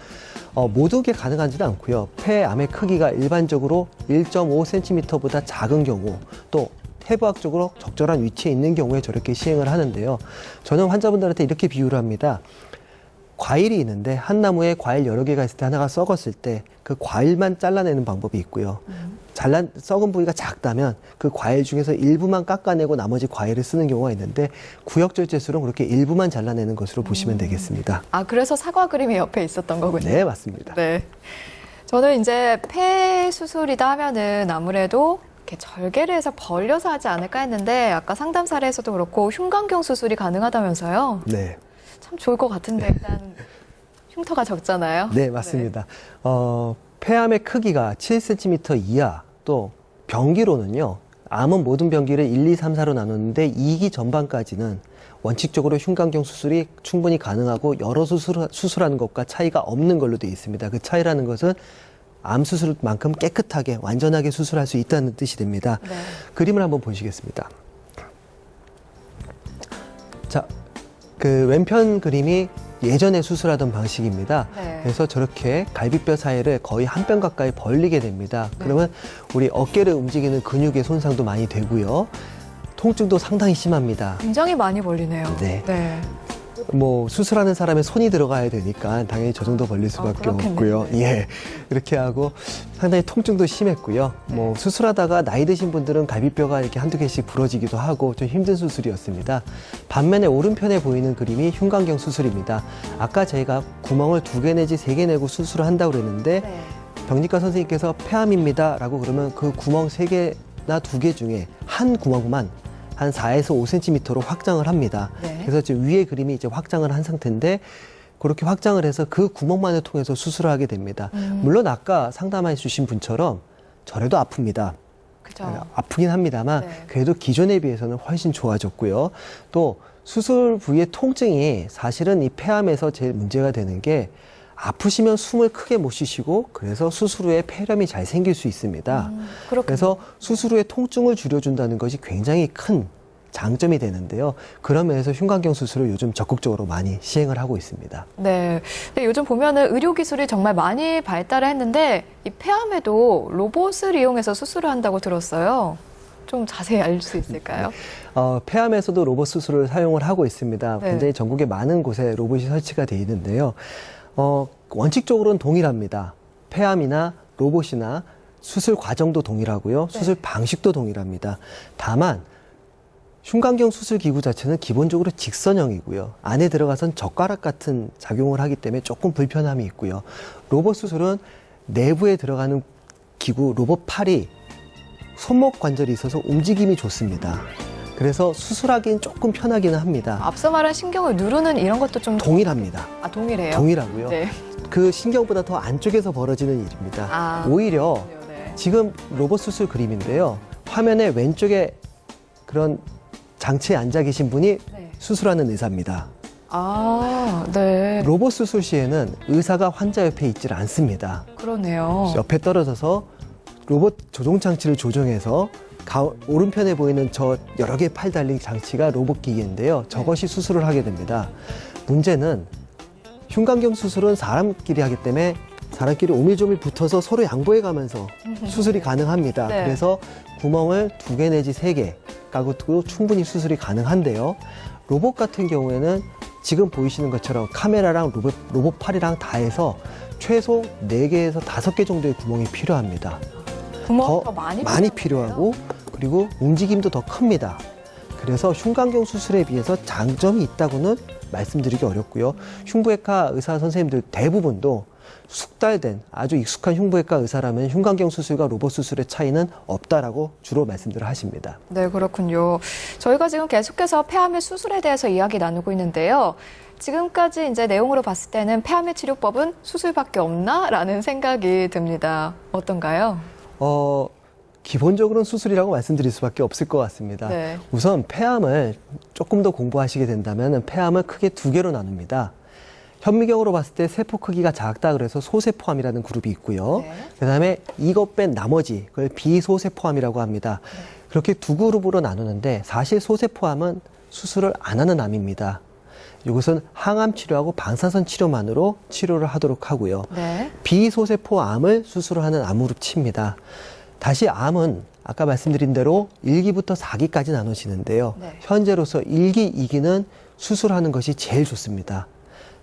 [SPEAKER 3] 모든 게 가능하지는 않고요. 폐암의 크기가 일반적으로 1.5cm보다 작은 경우, 또 해부학적으로 적절한 위치에 있는 경우에 저렇게 시행을 하는데요. 저는 환자분들한테 이렇게 비유를 합니다. 과일이 있는데 한 나무에 과일 여러 개가 있을 때 하나가 썩었을 때 그 과일만 잘라내는 방법이 있고요. 썩은 부위가 작다면 그 과일 중에서 일부만 깎아내고 나머지 과일을 쓰는 경우가 있는데 구역절제술은 그렇게 일부만 잘라내는 것으로 보시면 되겠습니다.
[SPEAKER 2] 그래서 사과 그림이 옆에 있었던 거군요.
[SPEAKER 3] 네, 맞습니다.
[SPEAKER 2] 네. 저는 이제 폐 수술이다 하면은 아무래도 이렇게 절개를 해서 벌려서 하지 않을까 했는데 아까 상담 사례에서도 그렇고 흉곽경 수술이 가능하다면서요?
[SPEAKER 3] 네.
[SPEAKER 2] 참 좋을 것 같은데 일단 흉터가 적잖아요.
[SPEAKER 3] 네, 맞습니다. 폐암의 크기가 7cm 이하, 또 병기로는요. 암은 모든 병기를 1, 2, 3, 4로 나눴는데 2기 전반까지는 원칙적으로 흉곽경 수술이 충분히 가능하고 여러 수술하는 것과 차이가 없는 걸로 되어 있습니다. 그 차이라는 것은 암 수술만큼 깨끗하게 완전하게 수술할 수 있다는 뜻이 됩니다.
[SPEAKER 2] 네.
[SPEAKER 3] 그림을 한번 보시겠습니다. 자, 그 왼편 그림이 예전에 수술하던 방식입니다.
[SPEAKER 2] 네.
[SPEAKER 3] 그래서 저렇게 갈비뼈 사이를 거의 한 뼘 가까이 벌리게 됩니다. 그러면 우리 어깨를 움직이는 근육의 손상도 많이 되고요. 통증도 상당히 심합니다.
[SPEAKER 2] 굉장히 많이 벌리네요.
[SPEAKER 3] 네.
[SPEAKER 2] 네.
[SPEAKER 3] 뭐 수술하는 사람의 손이 들어가야 되니까 당연히 저 정도 벌릴 수밖에
[SPEAKER 2] 그렇겠네요.
[SPEAKER 3] 없고요.
[SPEAKER 2] 네.
[SPEAKER 3] 예, 이렇게 하고 상당히 통증도 심했고요. 뭐 수술하다가 나이 드신 분들은 갈비뼈가 이렇게 한두 개씩 부러지기도 하고 좀 힘든 수술이었습니다. 반면에 오른편에 보이는 그림이 흉곽경 수술입니다. 아까 저희가 구멍을 2개 내지 3개 내고 수술을 한다고 그랬는데
[SPEAKER 2] 네.
[SPEAKER 3] 병리과 선생님께서 폐암입니다 라고 그러면 그 구멍 3개나 2개 중에 한 구멍만 한 4에서 5cm로 확장을 합니다.
[SPEAKER 2] 네.
[SPEAKER 3] 그래서 지금 위에 그림이 이제 확장을 한 상태인데 그렇게 확장을 해서 그 구멍만을 통해서 수술을 하게 됩니다. 물론 아까 상담해 주신 분처럼 저래도 아픕니다.
[SPEAKER 2] 그죠.
[SPEAKER 3] 아프긴 합니다만
[SPEAKER 2] 네.
[SPEAKER 3] 그래도 기존에 비해서는 훨씬 좋아졌고요. 또 수술 부위의 통증이 사실은 이 폐암에서 제일 문제가 되는 게 아프시면 숨을 크게 못 쉬시고 그래서 수술 후에 폐렴이 잘 생길 수 있습니다.
[SPEAKER 2] 그렇군요.
[SPEAKER 3] 그래서 수술 후에 통증을 줄여준다는 것이 굉장히 큰 장점이 되는데요. 그런 면에서 흉곽경 수술을 요즘 적극적으로 많이 시행을 하고 있습니다.
[SPEAKER 2] 네. 근데 요즘 보면은 의료 기술이 정말 많이 발달을 했는데 이 폐암에도 로봇을 이용해서 수술을 한다고 들었어요. 좀 자세히 알 수 있을까요?
[SPEAKER 3] 폐암에서도 로봇 수술을 사용을 하고 있습니다.
[SPEAKER 2] 네.
[SPEAKER 3] 굉장히 전국에 많은 곳에 로봇이 설치가 되어 있는데요. 원칙적으로는 동일합니다. 폐암이나 로봇이나 수술 과정도 동일하고요. 수술 방식도 동일합니다. 다만 흉곽경 수술 기구 자체는 기본적으로 직선형이고요. 안에 들어가선 젓가락 같은 작용을 하기 때문에 조금 불편함이 있고요. 로봇 수술은 내부에 들어가는 기구 로봇 팔이 손목 관절이 있어서 움직임이 좋습니다. 그래서 수술하기는 조금 편하기는 합니다.
[SPEAKER 2] 앞서 말한 신경을 누르는 이런 것도 좀
[SPEAKER 3] 동일합니다.
[SPEAKER 2] 동일해요.
[SPEAKER 3] 동일하고요.
[SPEAKER 2] 네.
[SPEAKER 3] 그 신경보다 더 안쪽에서 벌어지는 일입니다. 오히려
[SPEAKER 2] 네.
[SPEAKER 3] 지금 로봇 수술 그림인데요. 화면에 왼쪽에 그런 장치에 앉아 계신 분이
[SPEAKER 2] 네.
[SPEAKER 3] 수술하는 의사입니다.
[SPEAKER 2] 아, 네.
[SPEAKER 3] 로봇 수술 시에는 의사가 환자 옆에 있질 않습니다.
[SPEAKER 2] 그러네요.
[SPEAKER 3] 옆에 떨어져서 로봇 조종 장치를 조정해서 오른편에 보이는 저 여러 개의 팔 달린 장치가 로봇 기기인데요. 저것이 수술을 하게 됩니다. 문제는 흉곽경 수술은 사람끼리 하기 때문에 사람끼리 오밀조밀 붙어서 서로 양보해 가면서 수술이 가능합니다.
[SPEAKER 2] 네.
[SPEAKER 3] 그래서 구멍을 2개 내지 3개 까고도 충분히 수술이 가능한데요. 로봇 같은 경우에는 지금 보이시는 것처럼 카메라랑 로봇 팔이랑 다 해서 최소 4개에서 5개 정도의 구멍이 필요합니다.
[SPEAKER 2] 구멍이 더 많이
[SPEAKER 3] 필요하고 그리고 움직임도 더 큽니다. 그래서 흉곽경 수술에 비해서 장점이 있다고는 말씀드리기 어렵고요. 흉부외과 의사 선생님들 대부분도 숙달된 아주 익숙한 흉부외과 의사라면 흉곽경 수술과 로봇 수술의 차이는 없다라고 주로 말씀들을 하십니다.
[SPEAKER 2] 네, 그렇군요. 저희가 지금 계속해서 폐암의 수술에 대해서 이야기 나누고 있는데요. 지금까지 이제 내용으로 봤을 때는 폐암의 치료법은 수술밖에 없나라는 생각이 듭니다. 어떤가요?
[SPEAKER 3] 기본적으로는 수술이라고 말씀드릴 수밖에 없을 것 같습니다.
[SPEAKER 2] 네.
[SPEAKER 3] 우선 폐암을 조금 더 공부하시게 된다면 폐암을 크게 2개로 나눕니다. 현미경으로 봤을 때 세포 크기가 작다 그래서 소세포암이라는 그룹이 있고요.
[SPEAKER 2] 네.
[SPEAKER 3] 그다음에 이것 뺀 나머지 그걸 비소세포암이라고 합니다. 그렇게 2그룹으로 나누는데 사실 소세포암은 수술을 안 하는 암입니다. 이것은 항암 치료하고 방사선 치료만으로 치료를 하도록 하고요.
[SPEAKER 2] 네.
[SPEAKER 3] 비소세포암을 수술하는 암으로 칩니다. 다시 암은 아까 말씀드린 대로 1기부터 4기까지 나눠지는데요.
[SPEAKER 2] 네.
[SPEAKER 3] 현재로서 1기, 2기는 수술하는 것이 제일 좋습니다.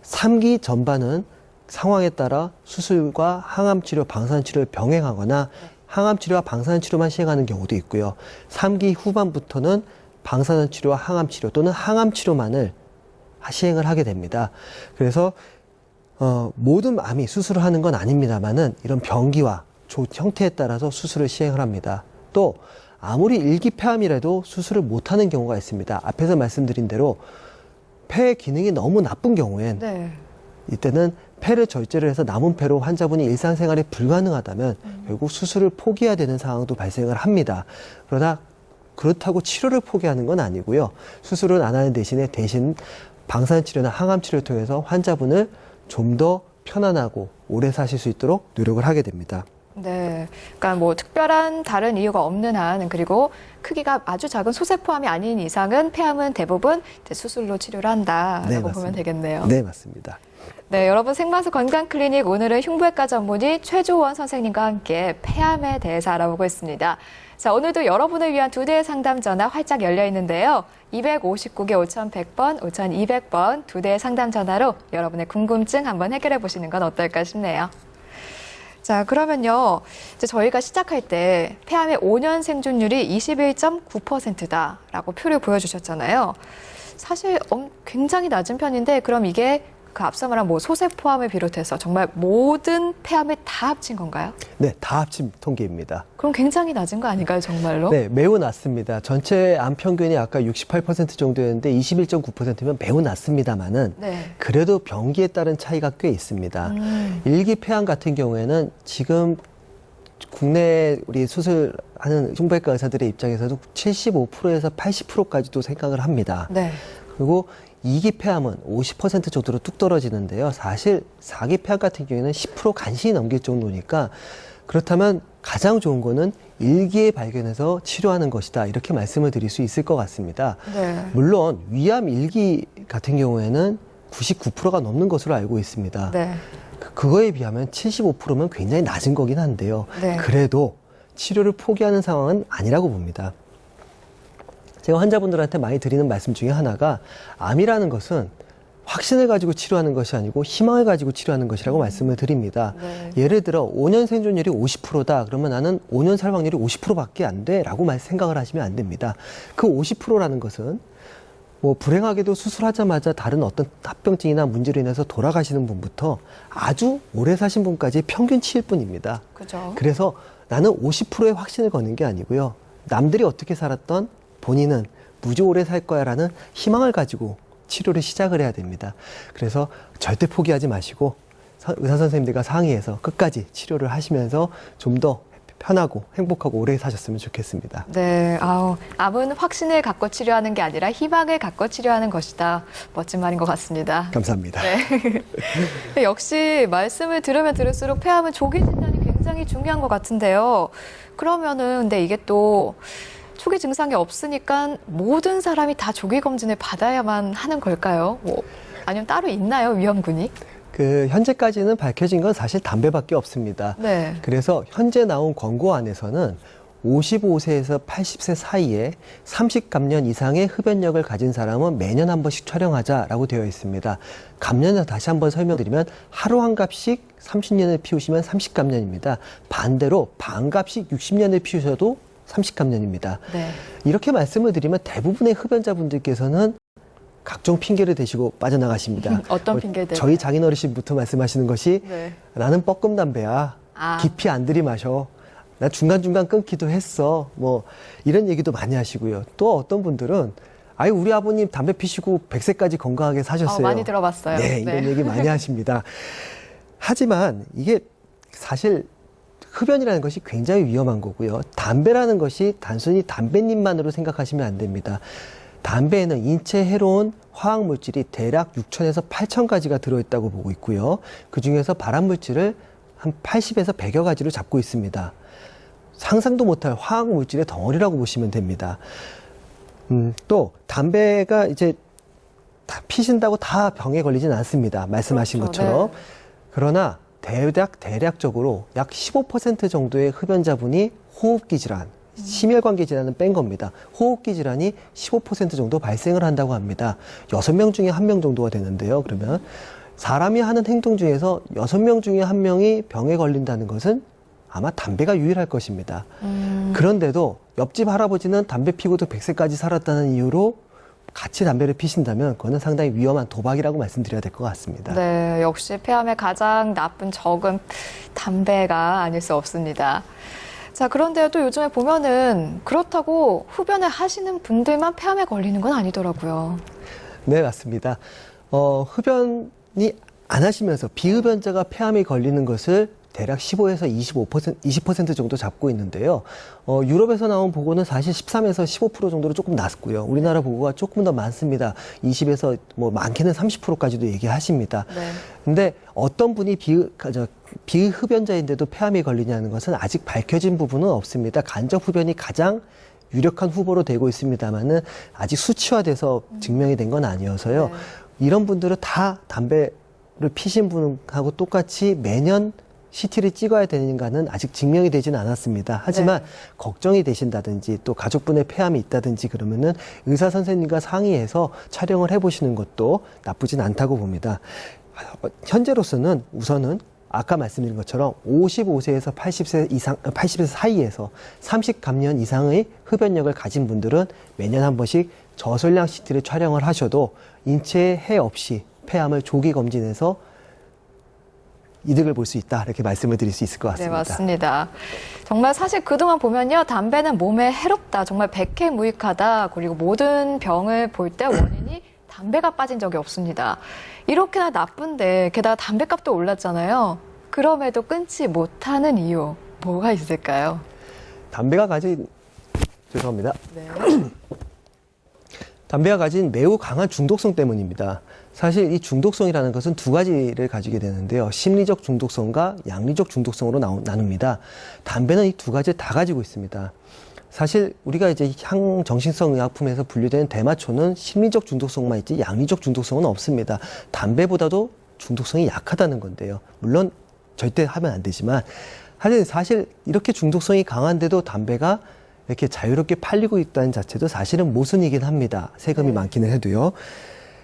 [SPEAKER 3] 3기 전반은 상황에 따라 수술과 항암치료, 방사선치료를 병행하거나 항암치료와 방사선치료만 시행하는 경우도 있고요. 3기 후반부터는 방사선치료와 항암치료 또는 항암치료만을 시행을 하게 됩니다. 그래서 모든 암이 수술을 하는 건 아닙니다만은 이런 병기와 형태에 따라서 수술을 시행을 합니다. 또 아무리 1기 폐암이라도 수술을 못하는 경우가 있습니다. 앞에서 말씀드린 대로 폐의 기능이 너무 나쁜 경우엔
[SPEAKER 2] 네.
[SPEAKER 3] 이때는 폐를 절제를 해서 남은 폐로 환자분이 일상생활이 불가능하다면 결국 수술을 포기해야 되는 상황도 발생을 합니다. 그러나 그렇다고 치료를 포기하는 건 아니고요. 수술은 안 하는 대신 방사선치료나 항암치료를 통해서 환자분을 좀 더 편안하고 오래 사실 수 있도록 노력을 하게 됩니다.
[SPEAKER 2] 네. 그러니까 뭐 특별한 다른 이유가 없는 한 그리고 크기가 아주 작은 소세포암이 아닌 이상은 폐암은 대부분 이제 수술로 치료를 한다라고
[SPEAKER 3] 네,
[SPEAKER 2] 보면
[SPEAKER 3] 맞습니다.
[SPEAKER 2] 되겠네요.
[SPEAKER 3] 네, 맞습니다.
[SPEAKER 2] 네, 여러분 생방송 건강클리닉 오늘은 흉부외과 전문의 최조원 선생님과 함께 폐암에 대해서 알아보고 있습니다. 자, 오늘도 여러분을 위한 2대의 상담 전화 활짝 열려 있는데요. 259개 5100번, 5200번 2대의 상담 전화로 여러분의 궁금증 한번 해결해 보시는 건 어떨까 싶네요. 자, 그러면요. 이제 저희가 시작할 때 폐암의 5년 생존율이 21.9%다라고 표를 보여주셨잖아요. 사실 굉장히 낮은 편인데 그럼 이게 그 앞서 말한 뭐 소세포암을 비롯해서 정말 모든 폐암을 다 합친 건가요?
[SPEAKER 3] 네, 다 합친 통계입니다.
[SPEAKER 2] 그럼 굉장히 낮은 거 아닌가요, 정말로?
[SPEAKER 3] 네, 매우 낮습니다. 전체 암 평균이 아까 68% 정도였는데 21.9%면 매우 낮습니다만은
[SPEAKER 2] 네.
[SPEAKER 3] 그래도 병기에 따른 차이가 꽤 있습니다. 일기 폐암 같은 경우에는 지금 국내 우리 수술하는 흉부외과 의사들의 입장에서도 75%에서 80%까지도 생각을 합니다.
[SPEAKER 2] 네.
[SPEAKER 3] 그리고 2기 폐암은 50% 정도로 뚝 떨어지는데요. 사실 4기 폐암 같은 경우에는 10% 간신히 넘길 정도니까 그렇다면 가장 좋은 거는 1기에 발견해서 치료하는 것이다. 이렇게 말씀을 드릴 수 있을 것 같습니다.
[SPEAKER 2] 네.
[SPEAKER 3] 물론 위암 1기 같은 경우에는 99%가 넘는 것으로 알고 있습니다.
[SPEAKER 2] 네.
[SPEAKER 3] 그거에 비하면 75%면 굉장히 낮은 거긴 한데요.
[SPEAKER 2] 네.
[SPEAKER 3] 그래도 치료를 포기하는 상황은 아니라고 봅니다. 제가 환자분들한테 많이 드리는 말씀 중에 하나가 암이라는 것은 확신을 가지고 치료하는 것이 아니고 희망을 가지고 치료하는 것이라고 말씀을 드립니다.
[SPEAKER 2] 네.
[SPEAKER 3] 예를 들어 5년 생존율이 50%다. 그러면 나는 5년 살 확률이 50%밖에 안 돼. 라고 생각을 하시면 안 됩니다. 그 50%라는 것은 뭐 불행하게도 수술하자마자 다른 어떤 합병증이나 문제로 인해서 돌아가시는 분부터 아주 오래 사신 분까지 평균치일 뿐입니다.
[SPEAKER 2] 그죠.
[SPEAKER 3] 그래서 나는 50%의 확신을 거는 게 아니고요. 남들이 어떻게 살았던 본인은 무지 오래 살 거야 라는 희망을 가지고 치료를 시작을 해야 됩니다. 그래서 절대 포기하지 마시고 의사 선생님들과 상의해서 끝까지 치료를 하시면서 좀 더 편하고 행복하고 오래 사셨으면 좋겠습니다.
[SPEAKER 2] 네, 암은 확신을 갖고 치료하는 게 아니라 희망을 갖고 치료하는 것이다. 멋진 말인 것 같습니다.
[SPEAKER 3] 감사합니다.
[SPEAKER 2] 네. 역시 말씀을 들으면 들을수록 폐암은 조기 진단이 굉장히 중요한 것 같은데요. 그러면은 근데 이게 또 초기 증상이 없으니까 모든 사람이 다 조기 검진을 받아야만 하는 걸까요? 아니면 따로 있나요, 위험군이?
[SPEAKER 3] 현재까지는 밝혀진 건 사실 담배밖에 없습니다.
[SPEAKER 2] 네.
[SPEAKER 3] 그래서 현재 나온 권고 안에서는 55세에서 80세 사이에 30감년 이상의 흡연력을 가진 사람은 매년 한 번씩 촬영하자라고 되어 있습니다. 감년을 다시 한번 설명드리면 하루 한 갑씩 30년을 피우시면 30감년입니다. 반대로 반 갑씩 60년을 피우셔도 30감년입니다.
[SPEAKER 2] 네.
[SPEAKER 3] 이렇게 말씀을 드리면 대부분의 흡연자분들께서는 각종 핑계를 대시고 빠져나가십니다.
[SPEAKER 2] 어떤 핑계들?
[SPEAKER 3] 저희 장인어르신부터 말씀하시는 것이
[SPEAKER 2] 네.
[SPEAKER 3] 나는 뻐끔 담배야. 깊이 안 들이마셔. 나 중간중간 끊기도 했어. 이런 얘기도 많이 하시고요. 또 어떤 분들은 우리 아버님 담배 피시고 100세까지 건강하게 사셨어요.
[SPEAKER 2] 많이 들어봤어요.
[SPEAKER 3] 네, 이런 얘기 많이 하십니다. 하지만 이게 사실 흡연이라는 것이 굉장히 위험한 거고요. 담배라는 것이 단순히 담배님만으로 생각하시면 안 됩니다. 담배에는 인체 해로운 화학물질이 대략 6,000에서 8,000가지가 들어있다고 보고 있고요. 그중에서 발암물질을 한 80에서 100여 가지로 잡고 있습니다. 상상도 못할 화학물질의 덩어리라고 보시면 됩니다. 또 담배가 이제 다 피신다고 다 병에 걸리진 않습니다. 말씀하신
[SPEAKER 2] 그렇죠.
[SPEAKER 3] 것처럼.
[SPEAKER 2] 네.
[SPEAKER 3] 그러나 대략적으로 약 15% 정도의 흡연자분이 호흡기 질환, 심혈관계 질환은 뺀 겁니다. 호흡기 질환이 15% 정도 발생을 한다고 합니다. 6명 중에 1명 정도가 되는데요. 그러면 사람이 하는 행동 중에서 6명 중에 1명이 병에 걸린다는 것은 아마 담배가 유일할 것입니다. 그런데도 옆집 할아버지는 담배 피고도 100세까지 살았다는 이유로 같이 담배를 피신다면 그거는 상당히 위험한 도박이라고 말씀드려야 될 것 같습니다.
[SPEAKER 2] 네, 역시 폐암의 가장 나쁜 적은 담배가 아닐 수 없습니다. 자, 그런데 또 요즘에 보면은 그렇다고 흡연을 하시는 분들만 폐암에 걸리는 건 아니더라고요.
[SPEAKER 3] 네, 맞습니다. 흡연이 안 하시면서 비흡연자가 폐암에 걸리는 것을 대략 15에서 20% 정도 잡고 있는데요. 유럽에서 나온 보고는 사실 13에서 15% 정도로 조금 낮고요. 우리나라 보고가 조금 더 많습니다. 20에서 많게는 30%까지도 얘기하십니다.
[SPEAKER 2] 네.
[SPEAKER 3] 근데 어떤 분이 비흡연자인데도 폐암에 걸리냐는 것은 아직 밝혀진 부분은 없습니다. 간접 흡연이 가장 유력한 후보로 되고 있습니다만은 아직 수치화돼서 증명이 된 건 아니어서요.
[SPEAKER 2] 네.
[SPEAKER 3] 이런 분들은 다 담배를 피신 분하고 똑같이 매년 CT를 찍어야 되는가는 아직 증명이 되지는 않았습니다. 하지만
[SPEAKER 2] 네.
[SPEAKER 3] 걱정이 되신다든지 또 가족분의 폐암이 있다든지 그러면은 의사 선생님과 상의해서 촬영을 해보시는 것도 나쁘진 않다고 봅니다. 현재로서는 우선은 아까 말씀드린 것처럼 55세에서 80세 사이에서 30감년 이상의 흡연력을 가진 분들은 매년 한 번씩 저설량 CT를 촬영을 하셔도 인체에 해 없이 폐암을 조기 검진해서 이득을 볼 수 있다 이렇게 말씀을 드릴 수 있을 것 같습니다.
[SPEAKER 2] 네, 맞습니다. 정말 사실 그동안 보면요. 담배는 몸에 해롭다. 정말 백해무익하다. 그리고 모든 병을 볼 때 원인이 담배가 빠진 적이 없습니다. 이렇게나 나쁜데 게다가 담배값도 올랐잖아요. 그럼에도 끊지 못하는 이유 뭐가 있을까요?
[SPEAKER 3] 담배가 가진 죄송합니다.
[SPEAKER 2] 네.
[SPEAKER 3] 담배가 가진 매우 강한 중독성 때문입니다. 사실 이 중독성이라는 것은 두 가지를 가지게 되는데요. 심리적 중독성과 양리적 중독성으로 나눕니다. 담배는 이 두 가지를 다 가지고 있습니다. 사실 우리가 이제 향정신성 의약품에서 분류되는 대마초는 심리적 중독성만 있지 양리적 중독성은 없습니다. 담배보다도 중독성이 약하다는 건데요. 물론 절대 하면 안 되지만 사실 이렇게 중독성이 강한데도 담배가 이렇게 자유롭게 팔리고 있다는 자체도 사실은 모순이긴 합니다. 세금이 많기는 해도요.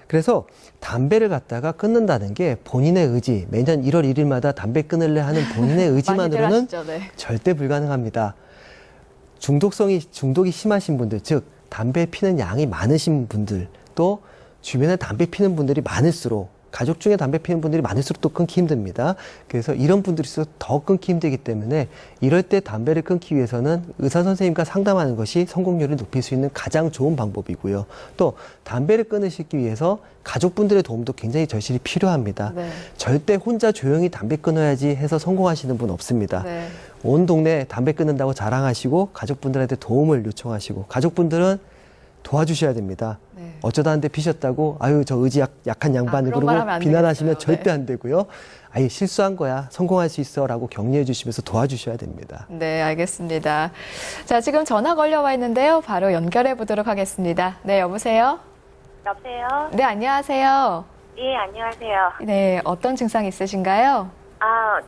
[SPEAKER 3] 그래서 담배를 갖다가 끊는다는 게 본인의 의지, 매년 1월 1일마다 담배 끊을래 하는 본인의 의지만으로는 절대 불가능합니다. 중독이 심하신 분들, 즉 담배 피는 양이 많으신 분들, 또 주변에 담배 피는 분들이 많을수록 가족 중에 담배 피우는 분들이 많을수록 또 끊기 힘듭니다. 그래서 이런 분들일수록 더 끊기 힘들기 때문에 이럴 때 담배를 끊기 위해서는 의사 선생님과 상담하는 것이 성공률을 높일 수 있는 가장 좋은 방법이고요. 또 담배를 끊으시기 위해서 가족분들의 도움도 굉장히 절실히 필요합니다.
[SPEAKER 2] 네.
[SPEAKER 3] 절대 혼자 조용히 담배 끊어야지 해서 성공하시는 분 없습니다.
[SPEAKER 2] 네.
[SPEAKER 3] 온 동네 담배 끊는다고 자랑하시고 가족분들한테 도움을 요청하시고 가족분들은 도와주셔야 됩니다.
[SPEAKER 2] 네.
[SPEAKER 3] 어쩌다 한 대 피셨다고 아유 저 의지 약한 양반을
[SPEAKER 2] 그런 말 하면
[SPEAKER 3] 그러고
[SPEAKER 2] 안
[SPEAKER 3] 비난하시면
[SPEAKER 2] 되겠어요.
[SPEAKER 3] 절대 안 되고요. 아예 실수한 거야 성공할 수 있어 라고 격려해 주시면서 도와주셔야 됩니다.
[SPEAKER 2] 네, 알겠습니다. 자, 지금 전화 걸려와 있는데요. 바로 연결해 보도록 하겠습니다. 네, 여보세요?
[SPEAKER 6] 여보세요?
[SPEAKER 2] 네, 안녕하세요.
[SPEAKER 6] 예, 안녕하세요.
[SPEAKER 2] 네, 어떤 증상 있으신가요?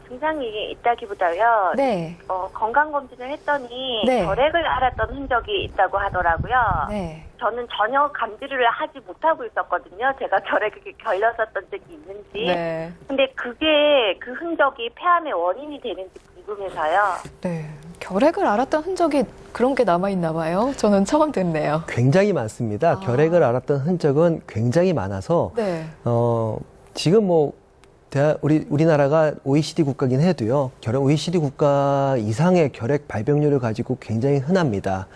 [SPEAKER 6] 증상이 있다기보다요.
[SPEAKER 2] 네.
[SPEAKER 6] 건강검진을 했더니
[SPEAKER 2] 네.
[SPEAKER 6] 결핵을 앓았던 흔적이 있다고 하더라고요.
[SPEAKER 2] 네.
[SPEAKER 6] 저는 전혀 감지를 하지 못하고 있었거든요. 제가 결핵에 걸렸었던 적이 있는지.
[SPEAKER 2] 네.
[SPEAKER 6] 근데 그게 그 흔적이 폐암의 원인이 되는지 궁금해서요.
[SPEAKER 2] 네. 결핵을 앓았던 흔적이 그런 게 남아있나 봐요. 저는 처음 듣네요.
[SPEAKER 3] 굉장히 많습니다. 결핵을 앓았던 흔적은 굉장히 많아서
[SPEAKER 2] 네.
[SPEAKER 3] 지금 뭐 우리나라가 OECD 국가긴 해도요. OECD 국가 이상의 결핵 발병률을 가지고 굉장히 흔합니다.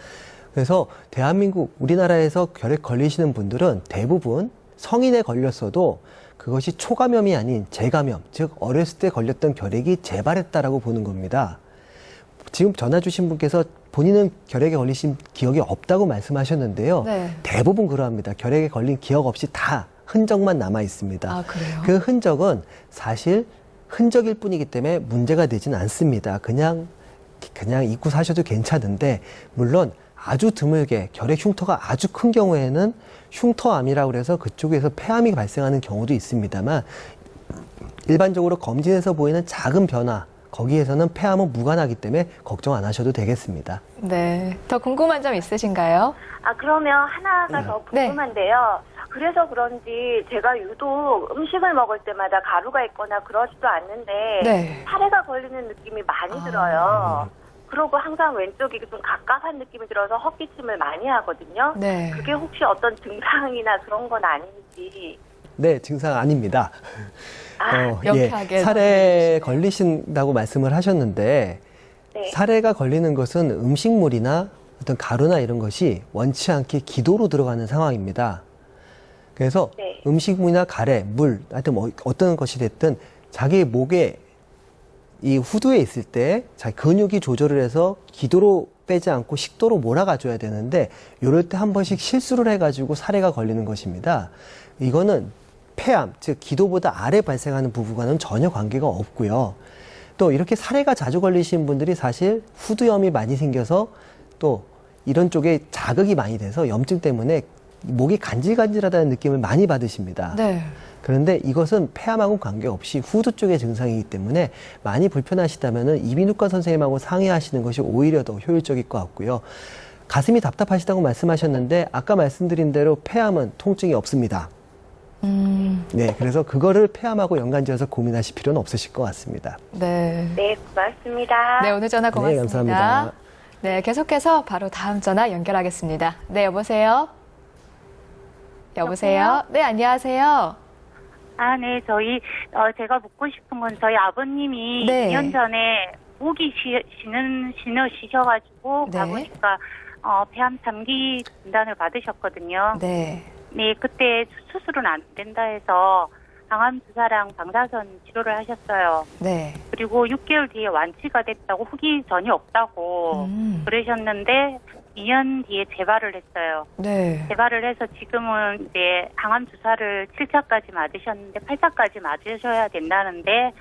[SPEAKER 3] 그래서 대한민국 우리나라에서 결핵 걸리시는 분들은 대부분 성인에 걸렸어도 그것이 초감염이 아닌 재감염, 즉 어렸을 때 걸렸던 결핵이 재발했다라고 보는 겁니다. 지금 전화 주신 분께서 본인은 결핵에 걸리신 기억이 없다고 말씀하셨는데요.
[SPEAKER 2] 네.
[SPEAKER 3] 대부분 그러합니다. 결핵에 걸린 기억 없이 다 흔적만 남아 있습니다.
[SPEAKER 2] 아, 그래요?
[SPEAKER 3] 그 흔적은 사실 흔적일 뿐이기 때문에 문제가 되진 않습니다. 그냥 잊고 사셔도 괜찮은데 물론 아주 드물게 결핵 흉터가 아주 큰 경우에는 흉터암이라고 해서 그쪽에서 폐암이 발생하는 경우도 있습니다만 일반적으로 검진에서 보이는 작은 변화 거기에서는 폐암은 무관하기 때문에 걱정 안 하셔도 되겠습니다.
[SPEAKER 2] 네. 더 궁금한 점 있으신가요?
[SPEAKER 6] 그러면 하나가 더 궁금한데요. 그래서 그런지 제가 유독 음식을 먹을 때마다 가루가 있거나 그러지도 않는데
[SPEAKER 2] 네.
[SPEAKER 6] 사례가 걸리는 느낌이 많이 들어요. 그리고 항상 왼쪽이 좀 갑갑한 느낌이 들어서 헛기침을 많이 하거든요.
[SPEAKER 2] 네.
[SPEAKER 6] 그게 혹시 어떤 증상이나 그런 건 아닌지.
[SPEAKER 3] 네, 증상 아닙니다.
[SPEAKER 2] 명쾌하게
[SPEAKER 3] 사례 걸리신다고 말씀을 하셨는데
[SPEAKER 6] 네.
[SPEAKER 3] 사례가 걸리는 것은 음식물이나 어떤 가루나 이런 것이 원치 않게 기도로 들어가는 상황입니다. 그래서
[SPEAKER 6] 네.
[SPEAKER 3] 음식물이나 가래, 물, 하여튼 뭐 어떤 것이 됐든 자기 목에 이 후두에 있을 때 자기 근육이 조절을 해서 기도로 빼지 않고 식도로 몰아가줘야 되는데 이럴 때 한 번씩 실수를 해가지고 사례가 걸리는 것입니다. 이거는 폐암, 즉 기도보다 아래 발생하는 부분과는 전혀 관계가 없고요. 또 이렇게 사례가 자주 걸리시는 분들이 사실 후두염이 많이 생겨서 또 이런 쪽에 자극이 많이 돼서 염증 때문에 목이 간질간질하다는 느낌을 많이 받으십니다.
[SPEAKER 2] 네.
[SPEAKER 3] 그런데 이것은 폐암하고 관계없이 후두 쪽의 증상이기 때문에 많이 불편하시다면 이비인후과 선생님하고 상의하시는 것이 오히려 더 효율적일 것 같고요. 가슴이 답답하시다고 말씀하셨는데 아까 말씀드린 대로 폐암은 통증이 없습니다. 네, 그래서 그거를 폐암하고 연관지어서 고민하실 필요는 없으실 것 같습니다.
[SPEAKER 2] 네.
[SPEAKER 6] 네, 고맙습니다.
[SPEAKER 2] 네, 오늘 전화 고맙습니다.
[SPEAKER 3] 네, 감사합니다.
[SPEAKER 2] 네, 계속해서 바로 다음 전화 연결하겠습니다. 네, 여보세요? 여보세요? 네, 안녕하세요.
[SPEAKER 5] 네, 제가 묻고 싶은 건 저희 아버님이
[SPEAKER 2] 네.
[SPEAKER 5] 2년 전에 목이 쉬셔가지고
[SPEAKER 2] 네.
[SPEAKER 5] 가보니까 폐암 3기 진단을 받으셨거든요.
[SPEAKER 2] 네.
[SPEAKER 5] 네, 그때 수술은 안 된다 해서 항암 주사랑 방사선 치료를 하셨어요.
[SPEAKER 2] 네.
[SPEAKER 5] 그리고 6개월 뒤에 완치가 됐다고 후기 전혀 없다고 그러셨는데 2년 뒤에 재발을 했어요.
[SPEAKER 2] 네.
[SPEAKER 5] 재발을 해서 지금은 이제 항암 주사를 7차까지 맞으셨는데 8차까지 맞으셔야 된다는데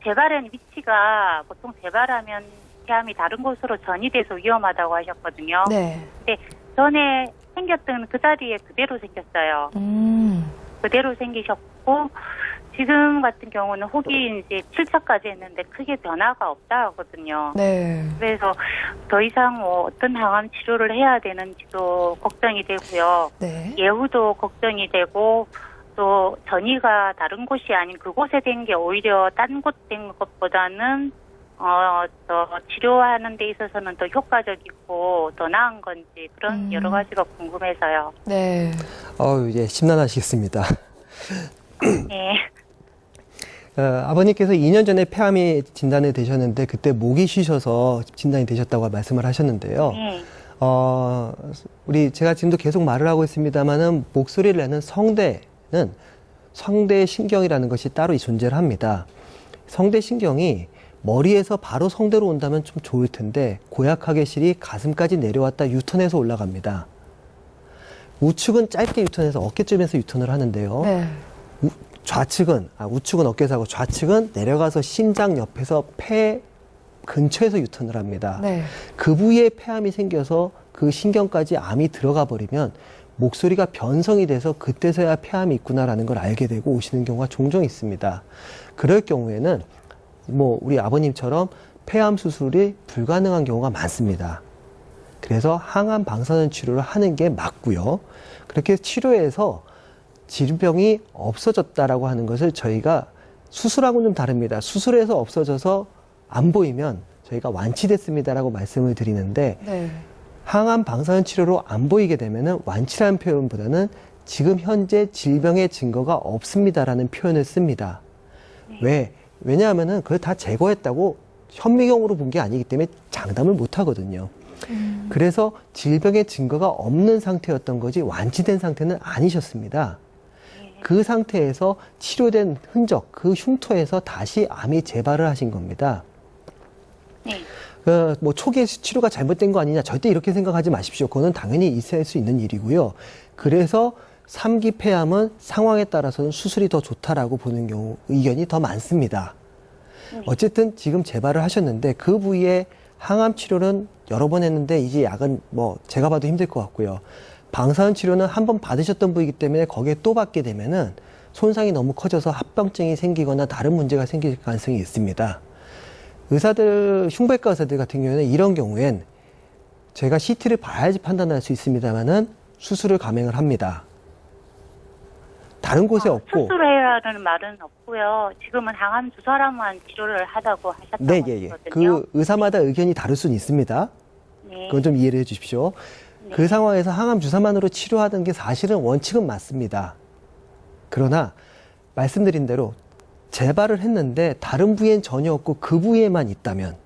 [SPEAKER 5] 재발한 위치가 보통 재발하면 폐암이 다른 곳으로 전이돼서 위험하다고 하셨거든요.
[SPEAKER 2] 네.
[SPEAKER 5] 근데 전에 생겼던 그 자리에 그대로 생겼어요. 그대로 생기셨고 지금 같은 경우는 혹이 이제 7차까지 했는데 크게 변화가 없다 하거든요.
[SPEAKER 2] 네.
[SPEAKER 5] 그래서 더 이상 어떤 항암 치료를 해야 되는지도 걱정이 되고요.
[SPEAKER 2] 네.
[SPEAKER 5] 예후도 걱정이 되고 또 전이가 다른 곳이 아닌 그곳에 된 게 오히려 딴 곳 된 것보다는 더 치료하는 데 있어서는 더 효과적이고 더 나은 건지 그런 여러 가지가 궁금해서요.
[SPEAKER 2] 네.
[SPEAKER 3] 이제 심란하시겠습니다.
[SPEAKER 5] 네.
[SPEAKER 3] 아버님께서 2년 전에 폐암이 진단이 되셨는데 그때 목이 쉬셔서 진단이 되셨다고 말씀을 하셨는데요.
[SPEAKER 5] 네.
[SPEAKER 3] 제가 지금도 계속 말을 하고 있습니다만은 목소리를 내는 성대는 성대 신경이라는 것이 따로 존재를 합니다. 성대 신경이 머리에서 바로 성대로 온다면 좀 좋을 텐데 고약하게 실이 가슴까지 내려왔다 유턴해서 올라갑니다. 우측은 짧게 유턴해서 어깨쯤에서 유턴을 하는데요.
[SPEAKER 2] 네.
[SPEAKER 3] 우측은 어깨사고 좌측은 내려가서 심장 옆에서 폐 근처에서 유턴을 합니다.
[SPEAKER 2] 네.
[SPEAKER 3] 그 부위에 폐암이 생겨서 그 신경까지 암이 들어가 버리면 목소리가 변성이 돼서 그때서야 폐암이 있구나라는 걸 알게 되고 오시는 경우가 종종 있습니다. 그럴 경우에는 우리 아버님처럼 폐암 수술이 불가능한 경우가 많습니다. 그래서 항암 방사선 치료를 하는 게 맞고요. 그렇게 치료해서 질병이 없어졌다라고 하는 것을 저희가 수술하고는 좀 다릅니다. 수술해서 없어져서 안 보이면 저희가 완치됐습니다라고 말씀을 드리는데
[SPEAKER 2] 네.
[SPEAKER 3] 항암 방사선 치료로 안 보이게 되면은 완치라는 표현보다는 지금 현재 질병의 증거가 없습니다라는 표현을 씁니다. 왜냐하면은 그걸 다 제거했다고 현미경으로 본 게 아니기 때문에 장담을 못 하거든요. 그래서 질병의 증거가 없는 상태였던 거지 완치된 상태는 아니셨습니다. 그 상태에서 치료된 흔적, 그 흉터에서 다시 암이 재발을 하신 겁니다.
[SPEAKER 5] 네.
[SPEAKER 3] 초기에 치료가 잘못된 거 아니냐, 절대 이렇게 생각하지 마십시오. 그거는 당연히 있을 수 있는 일이고요. 그래서 3기 폐암은 상황에 따라서는 수술이 더 좋다라고 보는 경우 의견이 더 많습니다. 어쨌든 지금 재발을 하셨는데 그 부위에 항암 치료는 여러 번 했는데 이제 약은 제가 봐도 힘들 것 같고요. 방사선 치료는 한 번 받으셨던 부위이기 때문에 거기에 또 받게 되면은 손상이 너무 커져서 합병증이 생기거나 다른 문제가 생길 가능성이 있습니다. 흉부외과 의사들 같은 경우에는 이런 경우엔 제가 CT를 봐야지 판단할 수 있습니다만은 수술을 감행을 합니다. 다른 곳에 없고.
[SPEAKER 5] 수술해라는 말은 없고요. 지금은 항암 주사로만 치료를 하다고 하셨다고
[SPEAKER 3] 네,
[SPEAKER 5] 하거든요.
[SPEAKER 3] 그 의사마다 의견이 다를 수는 있습니다.
[SPEAKER 5] 네.
[SPEAKER 3] 그건 좀 이해를 해 주십시오.
[SPEAKER 5] 네.
[SPEAKER 3] 그 상황에서 항암 주사만으로 치료하는 게 사실은 원칙은 맞습니다. 그러나 말씀드린 대로 재발을 했는데 다른 부위엔 전혀 없고 그 부위에만 있다면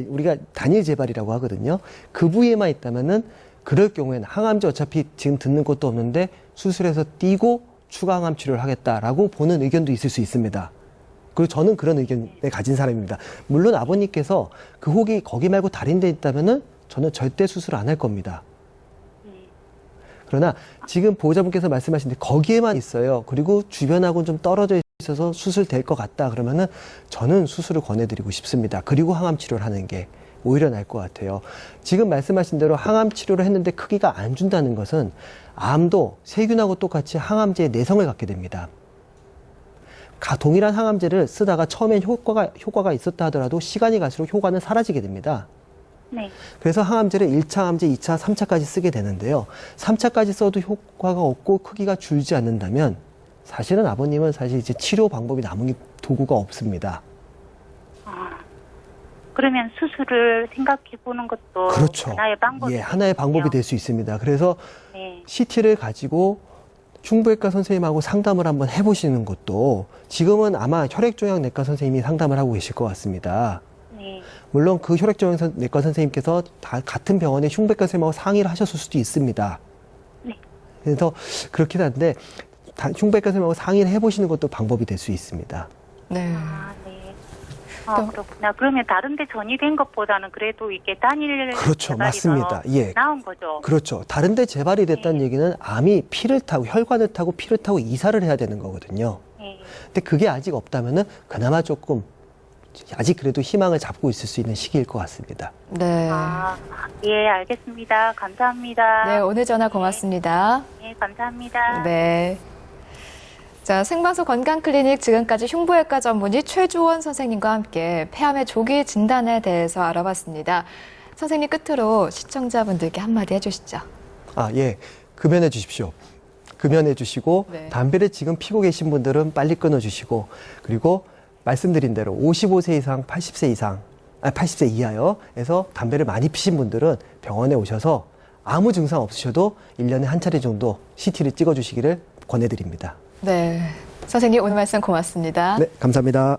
[SPEAKER 3] 우리가 단일 재발이라고 하거든요. 그 부위에만 있다면은 그럴 경우에는 항암제 어차피 지금 듣는 것도 없는데 수술해서 띄고 추가 항암 치료를 하겠다라고 보는 의견도 있을 수 있습니다. 그리고 저는 그런 의견을 가진 사람입니다. 물론 아버님께서 그 혹이 거기 말고 다른 데 있다면은 저는 절대 수술 안 할 겁니다. 그러나 지금 보호자분께서 말씀하신 데 거기에만 있어요. 그리고 주변하고는 좀 떨어져 있어서 수술될 것 같다 그러면은 저는 수술을 권해드리고 싶습니다. 그리고 항암 치료를 하는 게 오히려 나을 것 같아요. 지금 말씀하신 대로 항암 치료를 했는데 크기가 안 준다는 것은 암도 세균하고 똑같이 항암제의 내성을 갖게 됩니다. 동일한 항암제를 쓰다가 처음엔 효과가 있었다 하더라도 시간이 갈수록 효과는 사라지게 됩니다.
[SPEAKER 5] 네.
[SPEAKER 3] 그래서 항암제를 1차 항암제, 2차, 3차까지 쓰게 되는데요. 3차까지 써도 효과가 없고 크기가 줄지 않는다면 사실은 아버님은 이제 치료 방법이 남은 도구가 없습니다.
[SPEAKER 5] 그러면 수술을 생각해 보는 것도
[SPEAKER 3] 그렇죠.
[SPEAKER 5] 하나의 방법이
[SPEAKER 3] 하나의 방법이 될 수 있습니다. 그래서
[SPEAKER 5] 네.
[SPEAKER 3] CT를 가지고 흉부외과 선생님하고 상담을 한번 해보시는 것도 지금은 아마 혈액종양내과 선생님이 상담을 하고 계실 것 같습니다.
[SPEAKER 5] 네.
[SPEAKER 3] 물론 그 혈액종양내과 선생님께서 다 같은 병원의 흉부외과 선생님하고 상의를 하셨을 수도 있습니다.
[SPEAKER 5] 네.
[SPEAKER 3] 그래서 그렇긴 한데 흉부외과 선생님하고 상의를 해보시는 것도 방법이 될 수 있습니다.
[SPEAKER 2] 네.
[SPEAKER 5] 네. 그렇구나. 그러면 다른 데 전이된 것보다는 그래도 이게 단일
[SPEAKER 3] 그렇죠.
[SPEAKER 5] 재발이
[SPEAKER 3] 맞습니다.
[SPEAKER 5] 더 나은 거죠.
[SPEAKER 3] 그렇죠. 다른 데 재발이 됐다는 얘기는 암이 피를 타고 혈관을 타고 피를 타고 이사를 해야 되는 거거든요.
[SPEAKER 5] 네.
[SPEAKER 3] 근데 그게 아직 없다면은 그나마 조금 아직 그래도 희망을 잡고 있을 수 있는 시기일 것 같습니다.
[SPEAKER 2] 네.
[SPEAKER 5] 예, 알겠습니다. 감사합니다.
[SPEAKER 2] 네, 오늘 전화 고맙습니다.
[SPEAKER 5] 네, 감사합니다.
[SPEAKER 2] 네. 자, 생방송 건강클리닉 지금까지 흉부외과 전문의 최주원 선생님과 함께 폐암의 조기 진단에 대해서 알아봤습니다. 선생님 끝으로 시청자분들께 한마디 해주시죠.
[SPEAKER 3] 금연해 주십시오. 금연해 주시고
[SPEAKER 2] 네.
[SPEAKER 3] 담배를 지금 피고 계신 분들은 빨리 끊어 주시고 그리고 말씀드린 대로 55세 이상, 80세 이하여에서 담배를 많이 피신 분들은 병원에 오셔서 아무 증상 없으셔도 1년에 한 차례 정도 CT를 찍어 주시기를 권해드립니다.
[SPEAKER 2] 네. 선생님 오늘 말씀 고맙습니다.
[SPEAKER 3] 네, 감사합니다.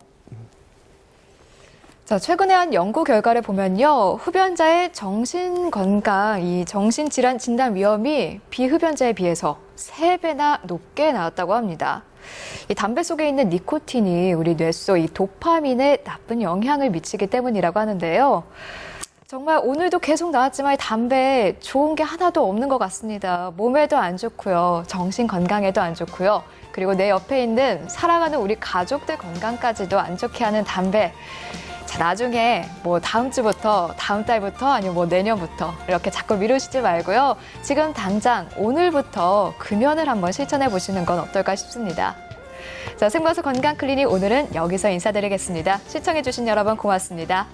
[SPEAKER 2] 자, 최근에 한 연구 결과를 보면요. 흡연자의 정신건강, 이 정신질환 진단 위험이 비흡연자에 비해서 3배나 높게 나왔다고 합니다. 이 담배 속에 있는 니코틴이 우리 뇌 속 이 도파민에 나쁜 영향을 미치기 때문이라고 하는데요. 정말 오늘도 계속 나왔지만 이 담배에 좋은 게 하나도 없는 것 같습니다. 몸에도 안 좋고요. 정신 건강에도 안 좋고요. 그리고 내 옆에 있는 사랑하는 우리 가족들 건강까지도 안 좋게 하는 담배. 자, 나중에 뭐 다음 주부터, 다음 달부터, 아니면 뭐 내년부터 이렇게 자꾸 미루시지 말고요. 지금 당장 오늘부터 금연을 한번 실천해 보시는 건 어떨까 싶습니다. 자, 생방송 건강클리닉 오늘은 여기서 인사드리겠습니다. 시청해 주신 여러분 고맙습니다.